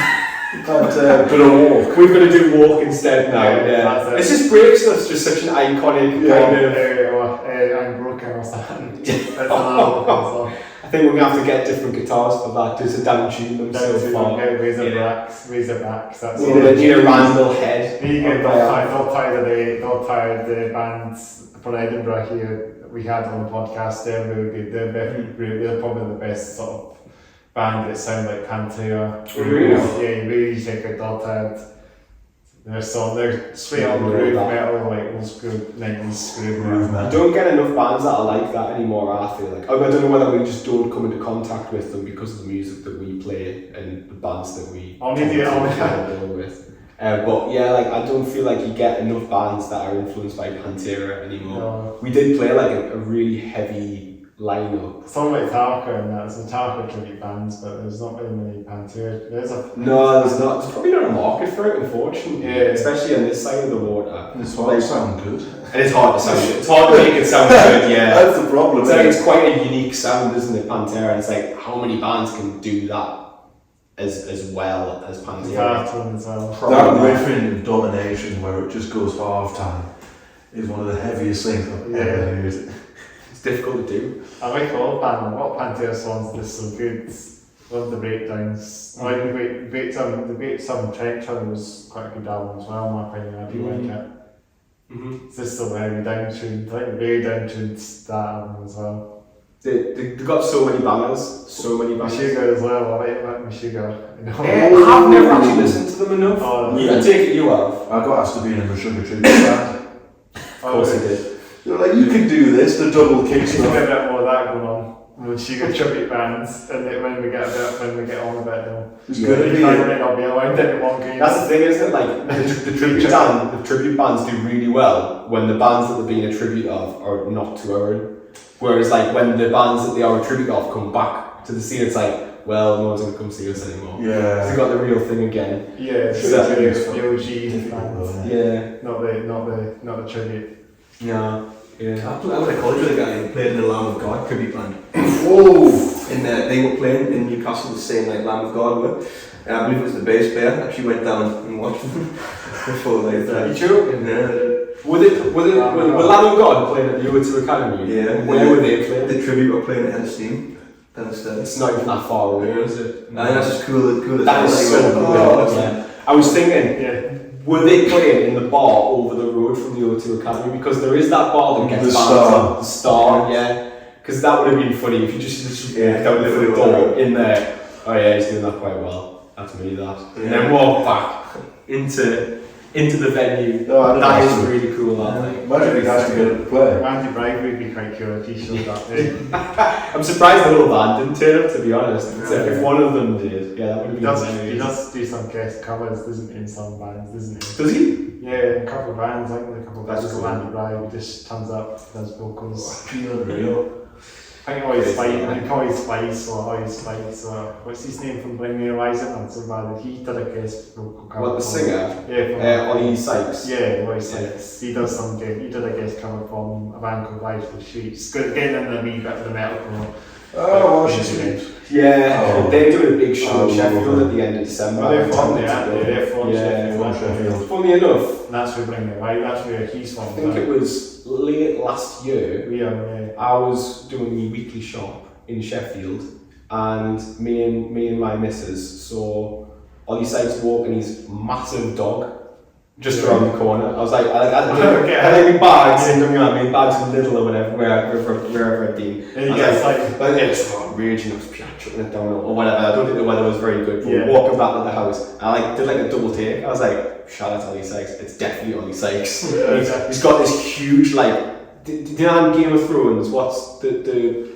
But a walk. We're going to do walk instead now. Yeah. It's just Break Stuff's just such an iconic kind of. I'm broken or something. That's another song. I think we're going to have to get different guitars for that just to down tune them so far. Razorbacks. That's need a Randall head. They'll tire the bands for Edinburgh here. We had on the podcast them. They're probably the best sort of band that sound like Pantera. Really take a dot out. They're straight on groove metal, like old school 90s groove metal. You don't get enough bands that are like that anymore, I feel like. I don't know whether we just don't come into contact with them because of the music that we play and the bands that we deal with. But yeah, like I don't feel like you get enough bands that are influenced by Pantera anymore. No. We did play like a really heavy lineup. Something like Tarka and that. There's Tarka tribute bands, but there's not really many Pantera. No, there's not. There's probably not a market for it, unfortunately. Yeah. Especially on this side of the water. It's hard to sound good. And it's hard to sound good. It's hard to make it sound good, yeah. That's the problem. It's quite a unique sound, isn't it, Pantera? And it's like, how many bands can do that as well as Pantera? As well. That riffing of Domination where it just goes half time is one of the heaviest things I've ever heard. It's difficult to do. I like all Pantera songs. There's some good. Love the breakdowns. I like the breakdown Trench Run was quite a good album as well, in my opinion. I do like it. It's just so very down-tuned. I like the very down-tuned that album as well. They've got so many bangers. Meshuggah as well. I like Meshuggah. I've never actually listened to them enough. I take it you have. I got asked to be in a Meshuggah tribute band. Of course I did. You're like, you can do this, the double kick stuff. There's a bit more of that going on. We'll sugar tribute bands, and then when we get on a bit, It's Yeah. good to be might not be allowed anyone green. That's the thing, isn't it? Like the tribute bands do really well when the bands that they're being a tribute of are not touring. Whereas like when the bands that they are a tribute of come back to the scene, it's like, well, no one's gonna come see us anymore. Yeah. They've got the real thing again. Yeah, it's Exactly. the OG bands, Yeah. not the tribute. Yeah. Yeah. I went to college with a guy who played in the Lamb of God tribute band. Oh. And they were playing in Newcastle the same night Lamb of God were. And I believe it was the bass player actually went down and watched them before they You joking? Yeah. Were Lamb of God playing at the U2 Academy? Yeah. Where were they playing? The tribute were playing at Head of Steam downstairs. It's not even that far away, is it? I think that's just cool. That is so cool. Yeah. I was thinking, were they playing in the bar over the road from the O2 Academy? Because there is that bar that gets The bands Star. at the Star, yeah. Because that would have been funny if you just walked out the front door in there. Oh yeah, he's doing that quite well. That's me, that. Yeah. And then walk back into the venue. No, I don't That know. is really cool. That like. Imagine if he has to go to play. Andy Bragg would be quite cool if he showed up there. I'm surprised the little band didn't turn up, to be honest. If one of them did, yeah, that would have He been does hilarious. do some guest covers, doesn't he, in some bands, doesn't he? Does he? Yeah, a couple of bands, I think a couple of That's bands cool. called Andy Bragg, just turns up, does vocals. Unreal. I think always Spice, or what's his name from Bring Me Horizon? I'm so bad. He did a guest vocal cover. What, the for- singer? Yeah, Oli Sykes. Yeah, Oli Sykes. He does some good. He did a guest cover from a band called Life with Sheets. Good, getting in the wee bit of the metalcore. Oh, well, she sleeps. Yeah, Oh. they're doing a big show in Oh, Sheffield lovely. at the end of December. Oh, they're from there, they're from Yeah, Sheffield. Sheffield. Funny enough, And that's where Bring Me Horizon. That's where he's from. I think it was late last year. Yeah. I was doing my weekly shop in Sheffield, and me and my missus saw Oli Sykes walking his massive dog just around the corner. I was like, I think my bags, and my bags were little or whatever, wherever I'd been. And he gets like, it's raging, I was chucking it down or whatever. I don't think the weather was very good, but Yeah. walking back to the house, I did a double take. I was like, shout out to Oli Sykes, it's definitely Oli Sykes. He's got this huge, like, do you know in Game of Thrones, what's the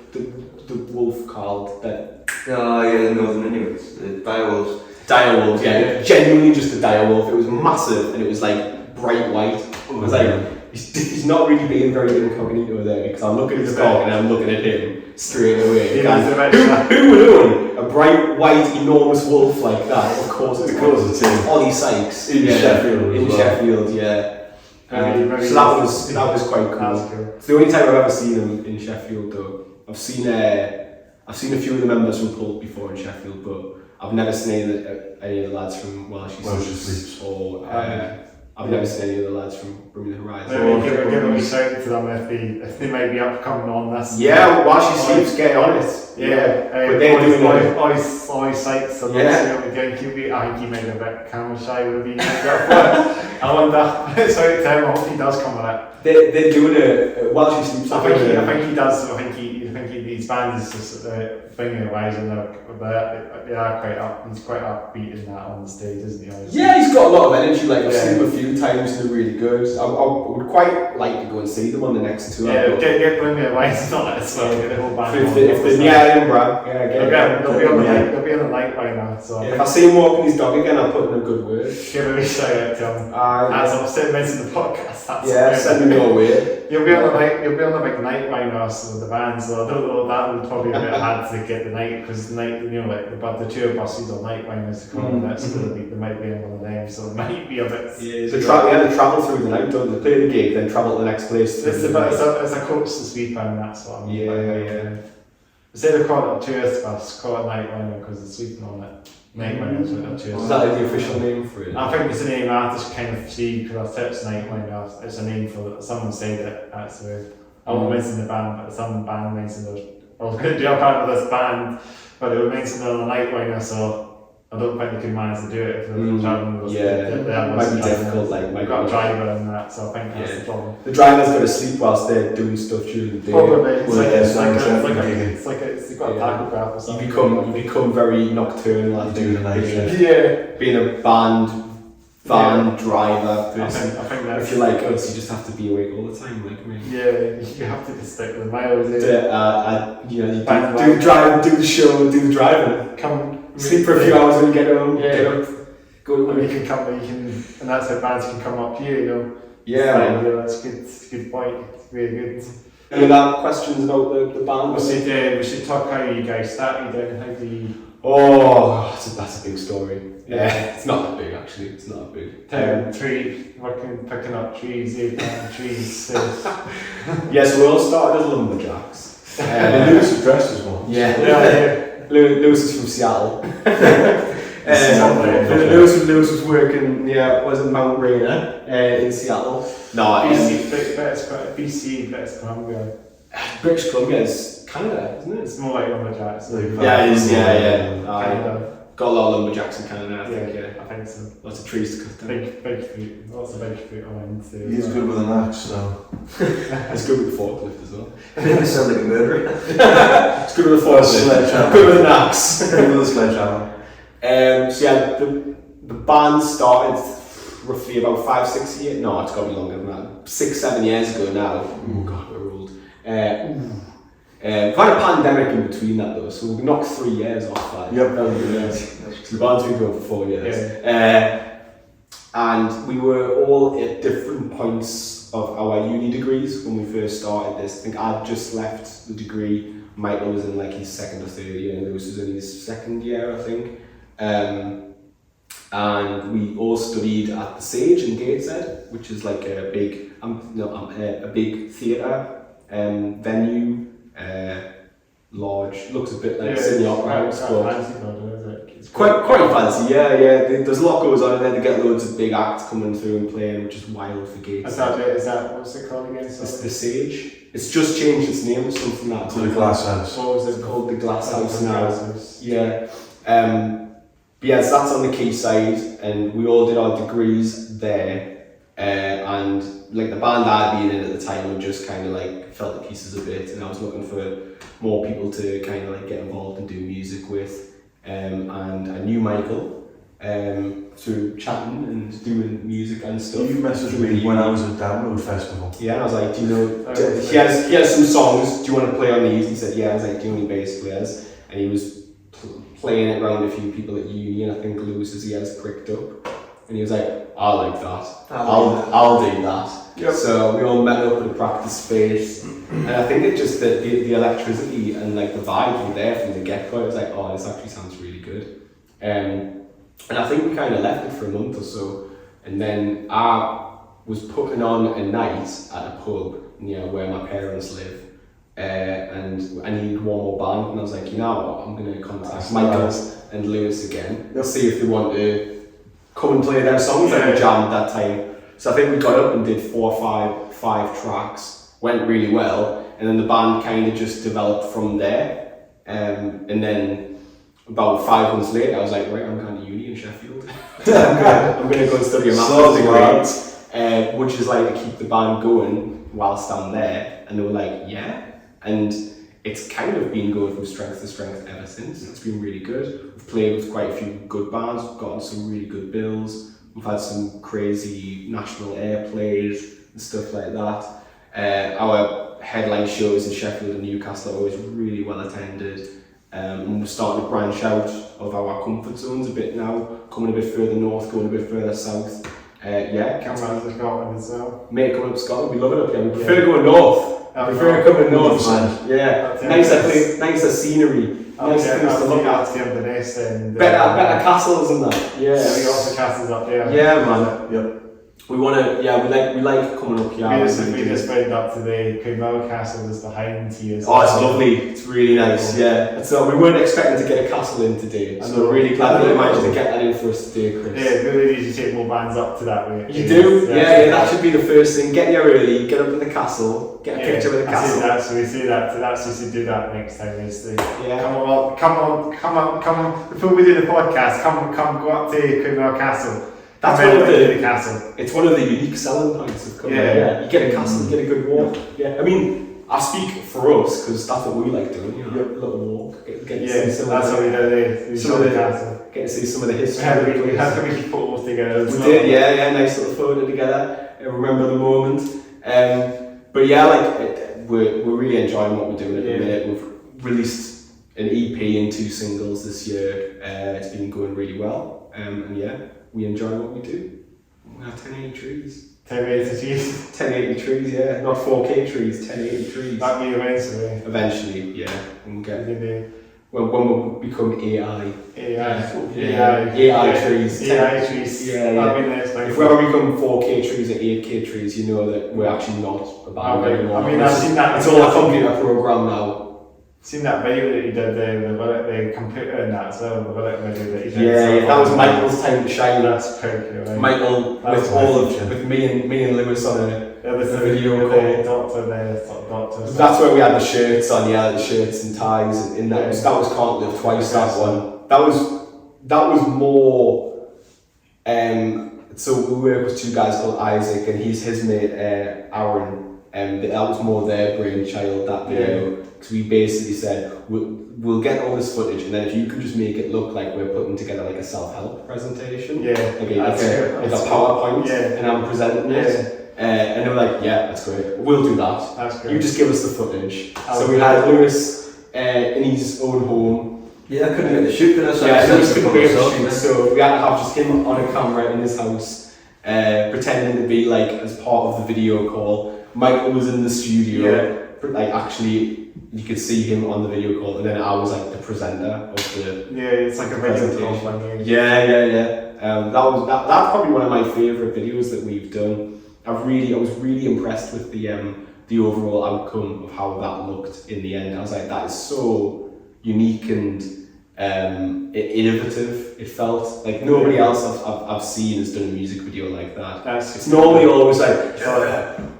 wolf called? That Oh yeah, the Northern Inuits, the direwolves. direwolf, yeah. Genuinely just a direwolf. It was massive and it was like bright white. It was like, he's not really being very incognito there, because I'm looking at his dog and I'm looking at him straight away. Who would own a bright white enormous wolf like that? Of course it's Oli Sykes In Sheffield as in well. Sheffield, yeah. Very So that was quite cool. That's cool. It's the only time I've ever seen him in Sheffield though. I've seen a few of the members from Pulp before in Sheffield, but I've never seen any of the lads from While She Sleeps, or I've never seen any of the lads from Bring Me the Horizon. Maybe give a wee shout to them if they might be up coming on this. Yeah, While She Sleeps, get on it. Yeah, but they're doing always sights. So Yeah. I think he might be a bit camera shy with being I wonder. It's out to him. I hope he does come with it. They're doing a While She Sleeps. I think he does. I think these bands just Bring Me Horizon. They are quite up. He's quite upbeat in that on the stage, isn't he? Yeah, he's got a lot of energy. Like I've Yeah. seen him a few times, and they're really good. I would quite like to go and see them on the next tour. Yeah, but get Bring Me Horizon on it as well. Get the whole band. if on they're it. near Edinburgh, yeah, They'll be on the night. They'll be on the night right now. So If I see him walking his dog again, I'll put in a good word. give a wee shout out to him. As I've said, mentioned the podcast. That's Yeah, great. send him your way. You'll be on the night. You'll be on the big night right now with the band. So I don't know, that would probably be a bit hard to get the night, because the night, like the tour buses or night liners to come on. That's going to be, they might be in one of them, so it might be a bit. They travel through the night, don't they? Play the gig, then travel to the next place. It's a coach to sleep in. That's what I mean. Yeah. Instead of calling it a tourist bus, call it night liner because they're sleeping on it. Night liners with a tourist. Is that like the official name for it? I think it's a name I just kind of see because I tips night liner. It's a name for someone said it. That's the. I won't mention the band, but some band mentioned it. I was going to do a part of this band, but they were mentioned it on the night liner, so I don't think they could manage to do it if they were travelling with it might be difficult. They've got a driver and that, so I think that's the problem. The driver's got to sleep whilst they're doing stuff during the day. Probably. It's Yeah. got a tachograph or something. You become very nocturnal after Do the night shift. Yeah. being a band van driver I person. think that's. If you're like us, you just have to be awake all the time, like me. Yeah, you have to just stick with the miles. You do the show, do the driving. Sleep for a few hours when you get home. Yeah. Get up, go to And work. and that's how bands can come up here, you know. Yeah, man. That's good. It's a good point. It's really good. Any other questions about the band? We should talk how you guys started and how do you. Oh, that's a big story. Yeah, it's not that big actually. It's not that big. Picking up trees, planting trees. Yes, we all started as lumberjacks. Lewis dressed as one. Yeah. Lewis is from Seattle. Lewis was working wasn't Mount Rainier in Seattle. No, BC, British Columbia. British Columbia is Canada, isn't it? It's more like lumberjacks. Yeah, it is. Yeah. Canada. Got a lot of lumberjacks in Canada, I think. I think so. Lots of trees to cut down. Big fruit. Lots of big fruit on too. He's good with an axe, so. It's good with the forklift as well. I think I sound like a murderer. It's good with the forklift. Good with an axe. Good with a sledgehammer. So yeah, the band started roughly about 5-6 years. No, it's got to be longer than that. 6-7 years ago now. Oh God, we're old. Quite a pandemic in between that though, so we knocked 3 years off that. Yep. So the band's been going for 4 years. And we were all at different points of our uni degrees when we first started this. I think I'd just left the degree. Michael was in like his second or third year, and Lewis was in his second year, I think. And we all studied at the Sage in Gateshead, which is like a big theatre venue, large, looks a bit like Sydney Opera House. It's quite fancy, yeah. There's a lot goes on, and then they get loads of big acts coming through and playing, which is wild for Gateshead. Is that what's it called again? It's the Sage. It's just changed its name to something that. To the Glass House. What was it called? The Glass House now. Yeah. But yeah, so that's on the quayside, and we all did our degrees there. And like the band I'd been in at the time, I just kind of like felt the pieces a bit, and I was looking for more people to kind of like get involved and do music with. And I knew Michael through chatting and doing music and stuff. You messaged me when I was at Download Festival. Yeah, and I was like, do you know, he has some songs, do you want to play on these? He said, yeah. I was like, do you know any bass players? And he was playing it around a few people at uni, and I think Lewis's ears pricked up. And he was like, I like that. I'll do that. Yep. So we all met up at a practice space, and I think it just the electricity and like the vibes were there from the get-go. It was like, oh, this actually sounds really good. And I think we kind of left it for a month or so, and then I was putting on a night at a pub near where my parents live, and I needed one more band, and I was like, you know what, I'm going to contact Michael and Lewis again, see if they want to come and play their songs that we jammed that time. So I think we got up and did 4 or 5 tracks, went really well, and then the band kind of just developed from there. And then about 5 months later, I was like, right, I'm going to uni in Sheffield. I'm going to go and study a master's degree, which is like to keep the band going whilst I'm there. And they were like, yeah. And it's kind of been going from strength to strength ever since. It's been really good. We've played with quite a few good bands. We've gotten some really good bills. We've had some crazy national airplays and stuff like that. Our headline shows in Sheffield and Newcastle are always really well attended. And we're starting to branch out of our comfort zones a bit now, coming a bit further north, going a bit further south. Come around to Scotland as well. Mate, coming up to Scotland, we love it up here. We prefer going north. I prefer coming north, man. Yeah, nicer scenery. Nice things to look at. Better castles and that. Yeah, we got the castles up there. Yeah, man. Yep. We like coming up here. We just went up to the Cumell Castle that's behind here. Oh, it's lovely. It's really nice. Yeah. So we weren't expecting to get a castle in today. So we're really glad that you managed to get that in for us today, Chris. Yeah, we really need to take more bands up to that way. You do? Yeah, that should be the first thing. Get here early, get up in the castle, get a picture with the castle. So we say that, so that's just to do that next time. Yeah. Come on. Before we do the podcast, come go up to Cumell Castle. That's the castle. It's one of the unique selling points of coming. Yeah. You get a castle, you get a good walk. Yeah. I mean, I speak for us because that's what we like doing. You know, a little walk, get to see some that's what we did. get to see some of the history. We had a photo together. We did, yeah, nice little photo together. I remember the moment. But yeah, like we're really enjoying what we're doing at the minute. We've released an EP and 2 singles this year. It's been going really well, and yeah, we enjoy what we do. We have 1080 trees. 1080 trees. 1080 trees, yeah, not 4K trees, 1080 trees. That'll be eventually. Eventually, yeah. When we become AI. AI trees. AI trees. Yeah. That'll be nice. If we ever become 4K trees or 8K trees, you know that we're actually not a band anymore. I mean, I've seen that. It's all a computer program now. Seen that video that he did the computer and that, so the video that he did. Yeah, that was Michael's time to shine. That's pretty cool. Right? Michael with me and Lewis on a video call. Doctor. That's where we had the shirts on, the shirts and ties, and that was Can't Live Twice. That one. That was more. So we work with 2 guys called Isaac and his mate Aaron, and that was more their brainchild, that video. Because we basically said we'll get all this footage, and then if you could just make it look like we're putting together like a self-help presentation, like a PowerPoint, and I'm presenting it. And they were like, yeah, that's great, we'll do that. That's great. You just give us the footage. So we had Lewis in his own home. Yeah, I couldn't get the shoot for this. Lewis couldn't make the shoot, so we had to have just him on a camera in his house, pretending to be like as part of the video call. Michael was in the studio, like actually you could see him on the video call, and then I was like the presenter of the it's like a video call. That's probably one of my favourite videos that we've done. I was really impressed with the overall outcome of how that looked in the end. I was like, that is so unique and innovative. It felt like nobody else I've seen has done a music video like that. It's normally always like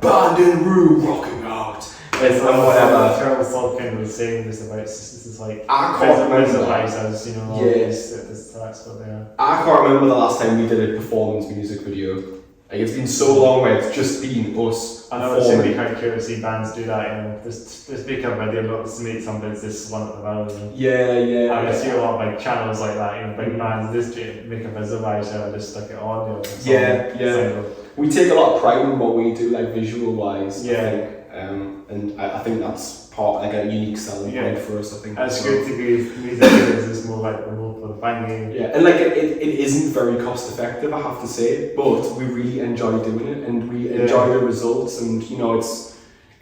band in room rocking out. It's whatever. Charles Tolkien was saying this about this is like I can't remember. As you know, that's what they are. I can't remember the last time we did a performance music video. Like it's been so long where it's just been us. I know it's going to be quite cool to see bands do that. You know, just make a video, let's make something this one at the moment. Yeah. I see a lot of like channels like that. You know, big bands just make a visualizer and just stick it on. You know, We take a lot of pride in what we do, like visual wise. Yeah. I think. And I think that's part like a unique selling point for us. I think it's good to be music videos. It's more like remote for the band. Yeah, and like it isn't very cost effective, I have to say, but we really enjoy doing it, and we enjoy the results, and you know it's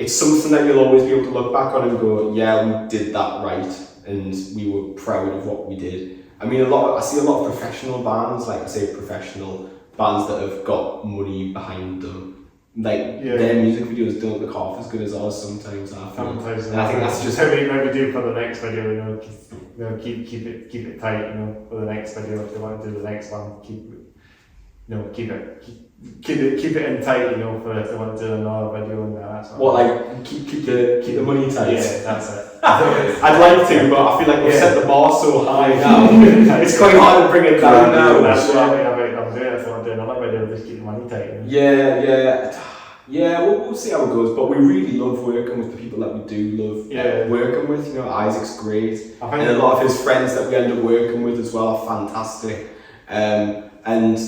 something that you'll always be able to look back on and go, yeah, we did that right, and we were proud of what we did. I mean, I see a lot of professional bands, like I say, professional bands that have got money behind them. Like their music videos don't look half as good as ours sometimes. I feel. And I think that's just how we maybe do for the next video. You know, keep it tight. You know, for the next video, if they want to do the next one, keep it in tight. You know, for if they want to do another video and that. Like keep the money tight. Yeah, that's it. I'd like to, but I feel like we've set the bar so high now. It's quite hard to bring it down now. That's what I'm doing. If I want to do another video, just keep the money tight. Yeah, we'll see how it goes, but we really love working with the people that we do love working with. You know, Isaac's great, and a lot of his friends that we end up working with as well are fantastic. And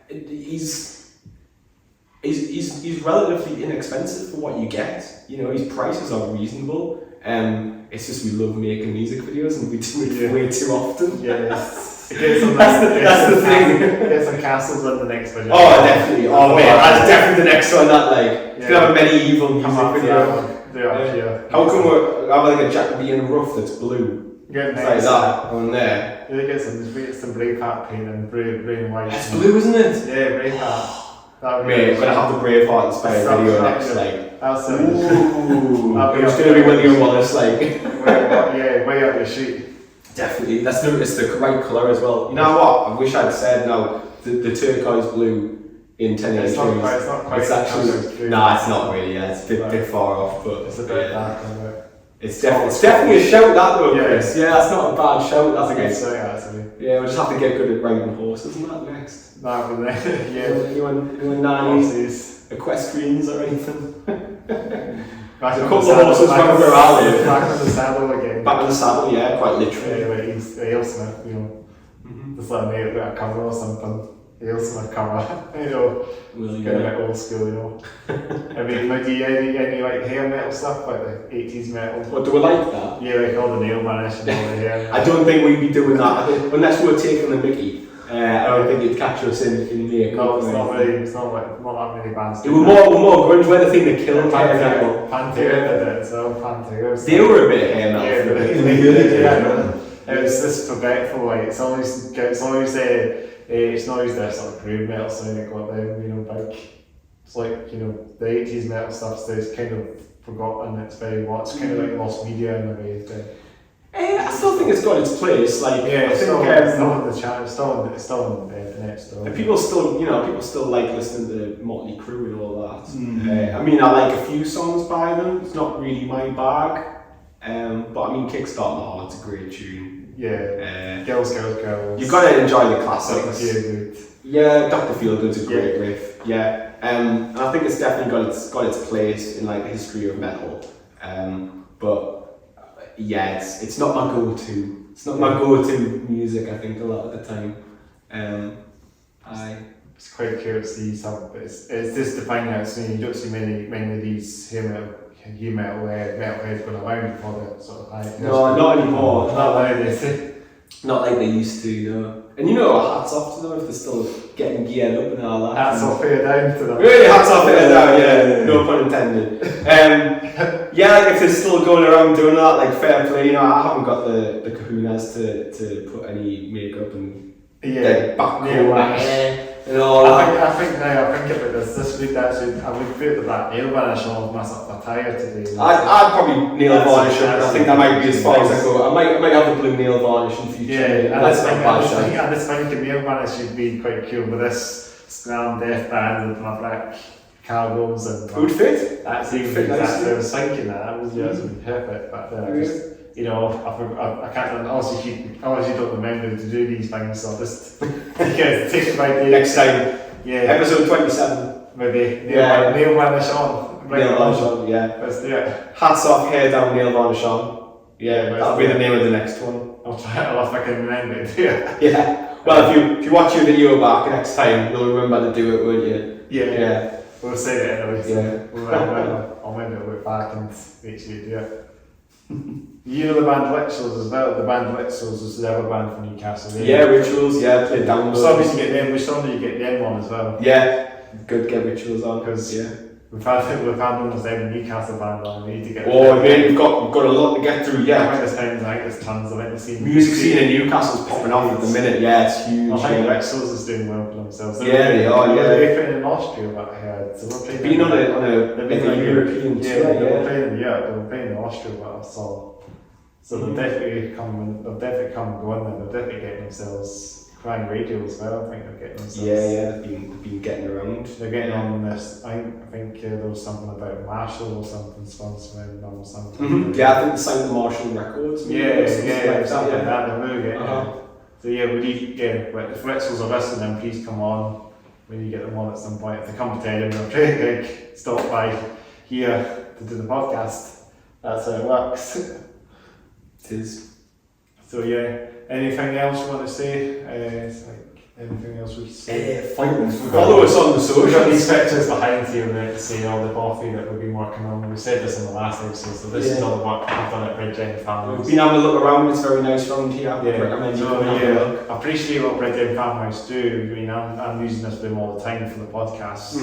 he's relatively inexpensive for what you get. You know, his prices are reasonable. It's just we love making music videos, and we do it way too often. That's the thing. Get some castles on the next video. Oh, definitely. Oh, man, that's definitely the next one. That it's gonna have a medieval music video. How come we have like a Jacobean roof that's blue? Get like that on there. Yeah, get some Braveheart paint and brain white. It's blue, isn't it? Yeah, Braveheart. Mate, we're gonna have the Braveheart inspired video next. Ooh. It's gonna be William Wallace, way up your sheet. Definitely, it's the right colour as well. You know what? I wish I'd said the turquoise blue in 1080 trees. It's not quite. It's actually it's not really. Yeah, it's a bit far off, but it's a bit dark. It's definitely a shout that though, Chris. Yeah, that's not a bad shout. That's a good shout actually. Yeah, we'll just have to get good at riding horses and that next. That would You and nannies, equestrians or anything. Back a on couple the of saddle, horses back running on the around saddle, here. back on the saddle again. Back on the saddle, yeah, quite literally. Like he's Ailsmith, you know. Just like made a cover or something. Ailsmith cover, you know. Really Kind of like old school, you know. I mean, like, do you any like hair metal stuff, like the 80s metal? What, do we like that? Yeah, like all the nail varnish and all the hair. I don't think we'd be doing that. I think, unless we were taking the mickey. I don't think you'd catch us in the No, it's not really, it's not that many bands. We're more grunge. We're the thing that killed hair metal. Pantera did it as well, Pantera. They were a bit of hair metal. Yeah, for a bit. it was this forgetful, like, it's always it's always their sort of groove metal sound that got them, you know, big. It's like, you know, the 80s metal stuff is kind of forgotten, it's very what's kind of like lost media in a way. I still think it's got its place. Like, Yeah, I think it's still on the channel, it's still on the internet still. and people still like listening to Motley Crue and all that. I mean, I like a few songs by them. It's not really my bag, but I mean, Kickstart My Heart's a great tune. Yeah, Girls. You've got to enjoy the classics. Yeah, good. Yeah, Dr. Feelgood's a great riff. Yeah, and I think it's definitely got its place in like the history of metal. But yeah, it's not my go-to. It's not my go-to music. I think a lot of the time. It's quite cute to see some, but it's just the thing that you don't see many of these metalheads going around for the sort of high. No, not anymore. Not nowadays. Not like they used to, no. And you know, hats off to them if they're still getting geared up and all that. Hats off, fair down to them. Really, hats off, fair down, yeah. No pun intended. Yeah, like if they're still going around doing that, like fair play. You know, I haven't got the kahunas to put any makeup and back and all that. I think about this week actually, I would put that nail varnish on my sort of attire today. I'd probably nail varnish it. I think that might be as far as I go. I might have a blue nail varnish in future. Yeah, I just think the nail varnish should be quite cool with this scram death band with my black cargos and. Would fit? That's even exactly. I was thinking that was perfect, but just. You know, I can't. Obviously, you don't remember to do these things, so just take it by the next time. Yeah. Episode 27. Maybe. Nail varnish on. Nail varnish on. Yeah. Let's do it. Hats off, hair down, nail varnish on. Yeah, that'll be the name of the next one. I'll try. I'll if I can remember it. Yeah. Well, if you watch your video back next time, you'll remember to do it, won't you? Yeah. We'll say it anyway. So Yeah. I'll remember to look back and make sure you do it. You know the band Rituals as well. The band Rituals was the other band from Newcastle. Yeah, Rituals. Yeah, played down. We still need to get them. We still need to get them on as well. Yeah, good. Get Rituals on because we've had almost every Newcastle band on. We need to get. Oh, mate, we've got a lot to get through. Yeah, I think there's tons of it. Music scene in Newcastle's popping off at the minute. Yeah, it's huge. I think Rituals is doing well for themselves. They are. Yeah, they're playing in Austria, but I heard. So we're playing. Been on a European tour. Yeah, they were playing in Europe. They were playing in Austria, but I saw. So they'll definitely come and go in there. They're definitely getting themselves crying radio as well. I think they're getting themselves. Yeah, they've been getting around. They're getting on this. I think there was something about Marshall or something sponsoring them or something. Yeah, I think they signed the Marshall Records. Yeah, something like that. They're really getting it. So we need. If Rituals are listening, then please come on. We need to get them on at some point. If they come to Edinburgh, pretty big, stop by here to do the podcast. That's how it works. It is. So anything else you want to say? Anything else we can say? Follow us on the socials. We've got these pictures behind here to say all the coffee that we've been working on. We said this in the last episode, so this is all the work I've done at Bridge End Farmhouse. We've been having a look around, it's very nice around here. I appreciate what Bridge End Farmhouse do. I mean, I'm using this room all the time for the podcast.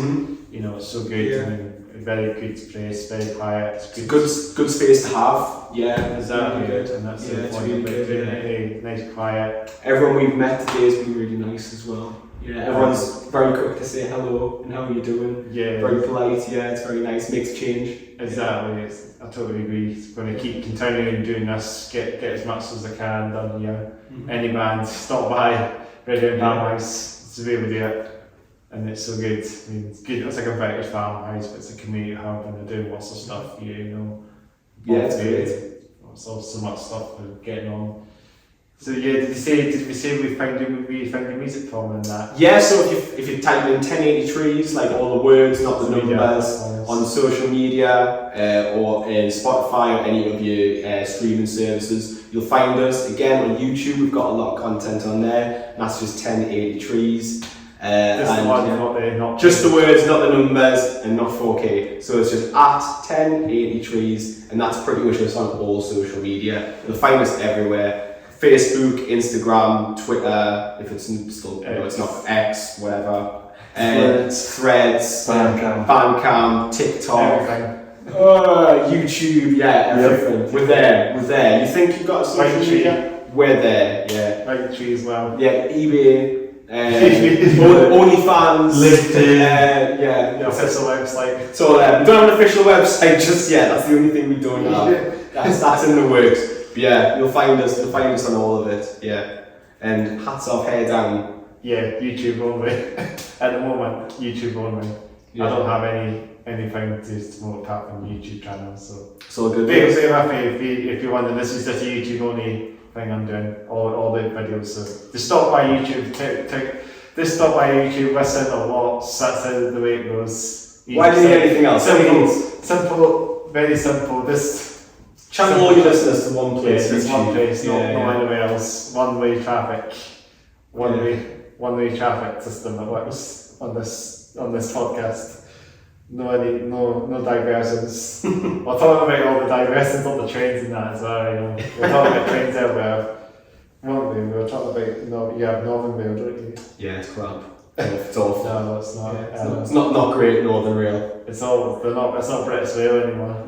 You know, it's so good. Yeah. I mean, very good place, very quiet. It's good space to have. Yeah, exactly. Good. And that's the it's point really about good. doing it. Nice, quiet. Everyone we've met today has been really nice as well. Yeah, everyone's very quick to say hello and how are you doing. Yeah, very polite. Yeah, it's very nice. Makes change. Exactly. I totally agree. It's going to keep continuing doing this. Get as much as I can done here. Any band, stop by Red End Farmhouse. It's the way we do it. And it's so good. I mean, it's good. It's like a British farmhouse, but it's a community hub, and they're doing lots of stuff here. You know. Yeah, it's great. So much stuff we're getting on. So yeah, did we say we found your music from and that? Yeah, so if you type in 1080 trees, like all the words, not the numbers, on social media or in Spotify or any of your streaming services, you'll find us. Again, on YouTube, we've got a lot of content on there. And that's just 1080 trees. Just the words, not the not just the words, not the numbers, and not 4K. So it's just at 1080 trees, and that's pretty much us on all social media. You'll find us everywhere. Facebook, Instagram, Twitter, if it's still, it's not X, whatever. Threads, Bandcamp, TikTok, YouTube, everything. Yep. We're there. You think you've got a social media? We're there, yeah. Like the tree as well. Yeah, eBay. OnlyFans, LinkedIn, official website. So we don't have an official website just yet. That's the only thing we don't have. That's in the works. But yeah, you'll find us on all of it. Yeah, and hats off, hair down. Yeah, YouTube only. At the moment, YouTube only. Yeah. I don't have anything to promote apart from YouTube channel. So it's all good. Basically, if you wonder, this is just a YouTube only thing I'm doing. All the videos. So just stop by YouTube. Just stop by YouTube. Listen or watch. That's the way it goes. Why do you need anything else? Simple, very simple. Just channel all your listeners to one place. It's one place, not anywhere else. One-way traffic. One-way traffic system that works on this podcast. No diversions. We're talking about all the diversions on the trains and that as well. You know. We're talking about trains everywhere. Won't we? We're talking about you have Northern Rail, don't you? Yeah, it's crap. It's awful. No, it's not. Yeah, it's not great Northern Rail. It's not British Rail anymore.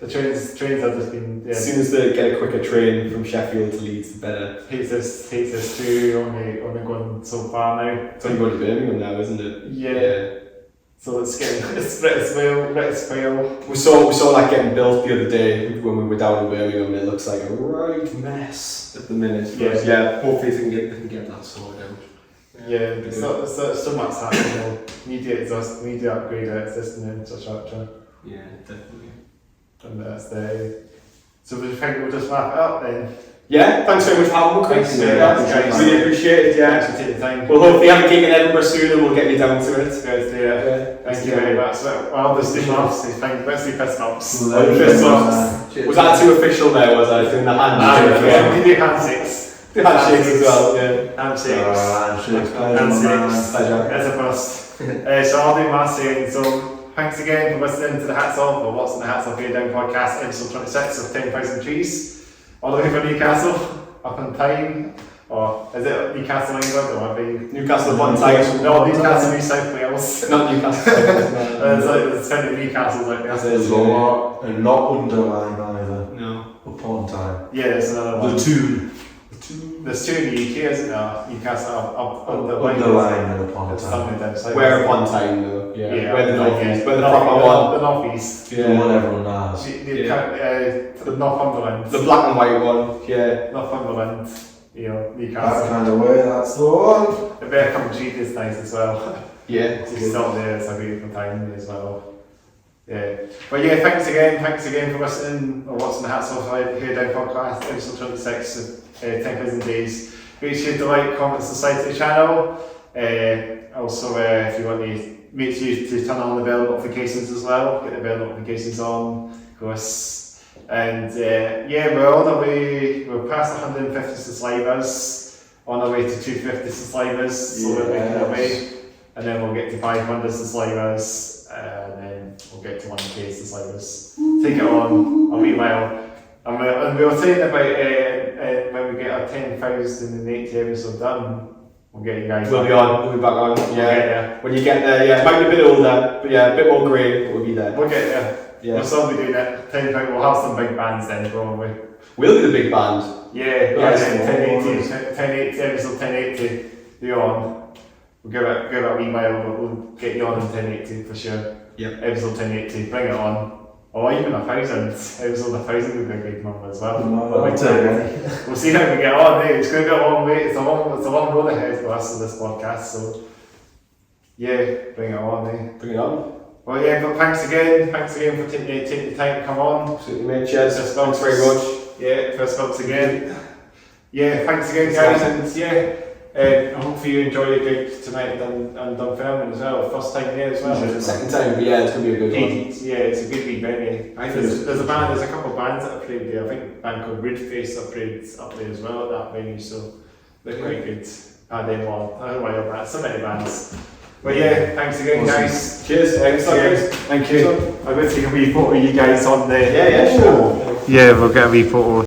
The trains have just been. As soon as they get a quicker train from Sheffield to Leeds, the better. Hates us too. Only going so far now. It's only going to Birmingham now, isn't it? Yeah. So it's British Rail. We saw that getting built the other day when we were down in Birmingham. It looks like a right mess at the minute. But yeah, hopefully they can get that sorted out. Yeah, it's so much happening. Media upgrade our existing infrastructure. Yeah, definitely. And that's so we think we'll just wrap it up then. Yeah, thanks very much for having me, Chris. Thanks, really appreciate it. Yeah, thanks for taking the time. We'll hopefully have a gig in Edinburgh soon, and we'll get you down to it. Thank you very much. Well, there's the maps. Let's do fist bumps. Was that too official there? Was I doing the handshake? We do handshakes. The handshakes as well. Yeah, handshakes. Pleasure. That's a first. So I'll do my saying. So. Thanks again for listening to the Hats Off or What's in the Hats Off Here Down podcast, episode 26 of 10,000 Trees. All the way from Newcastle, up on time. Or is it Newcastle, England? Or Newcastle upon time? No, Newcastle, New South Wales. Not Newcastle. There's plenty of Newcastles like that. There's a lot, and not underlined either. No. Upon time. Yeah, there's another one. The two. There's two in the UK, isn't there? Newcastle up underline and upon time. Where upon time though? Yeah. Where the northeast, where the proper one. The northeast. The one everyone has. The Northumberland. The black and white one. Yeah. Northumberland. Newcastle. That kind of way, that's the one. The Bearcombe Street is nice as well. Yeah. It's stop there, it's a beautiful time as well. Yeah. But yeah, thanks again for listening or watching the Hats Off Here Down podcast, episode 26 of 10,000 Days. Make sure to like, comment, subscribe to the channel. Also, if you want to, make sure to turn on the bell notifications as well. Get the bell notifications on, of course. And we're on our way, we're past 150 subscribers, on our way to 250 subscribers, so we're making our way. And then we'll get to 500 subscribers, and then we'll get to 1k subscribers. Take it on a wee while. And we were saying about when we get our 10,080 episode done, we'll get you guys. We'll be back on. Yeah. When you get there, yeah, might be a bit older, but yeah, a bit more grey, but we'll be there. We'll get there. Yeah. We'll still be doing it. 10,000. We'll have some big bands then, probably. We'll be the big band. Yeah. 1080 episode 1080. You're on. We'll give it a wee while, but we'll get you on in 1080 for sure. Yep. Episode 1080, bring it on. Or even 1,000. Episode 1,000 would be a great number as well. We'll see how we get on. It's going to be a long way. It's a long road ahead for us with this podcast. So yeah, bring it on. Bring it on. Well, yeah, but thanks again for taking the time to come on. Absolutely, mate. Cheers. Thanks very much. Yeah, first bumps again. yeah, thanks again, guys, and yeah. Hopefully you enjoy your gig tonight and Dunfermline as well. First time there as well. Second time, but yeah, it's gonna be a good one. Yeah, it's a good wee venue. I think there's a couple of bands that have played there. I think a band called Ridgeface have played up there as well at that venue, so they're quite good. And then one, I don't know why you're bad, so many bands. But yeah, thanks again, guys. Cheers. Thanks, guys. Thank you. I'm going to take a wee photo of you guys on there. Yeah, sure. Yeah, we'll get a wee photo.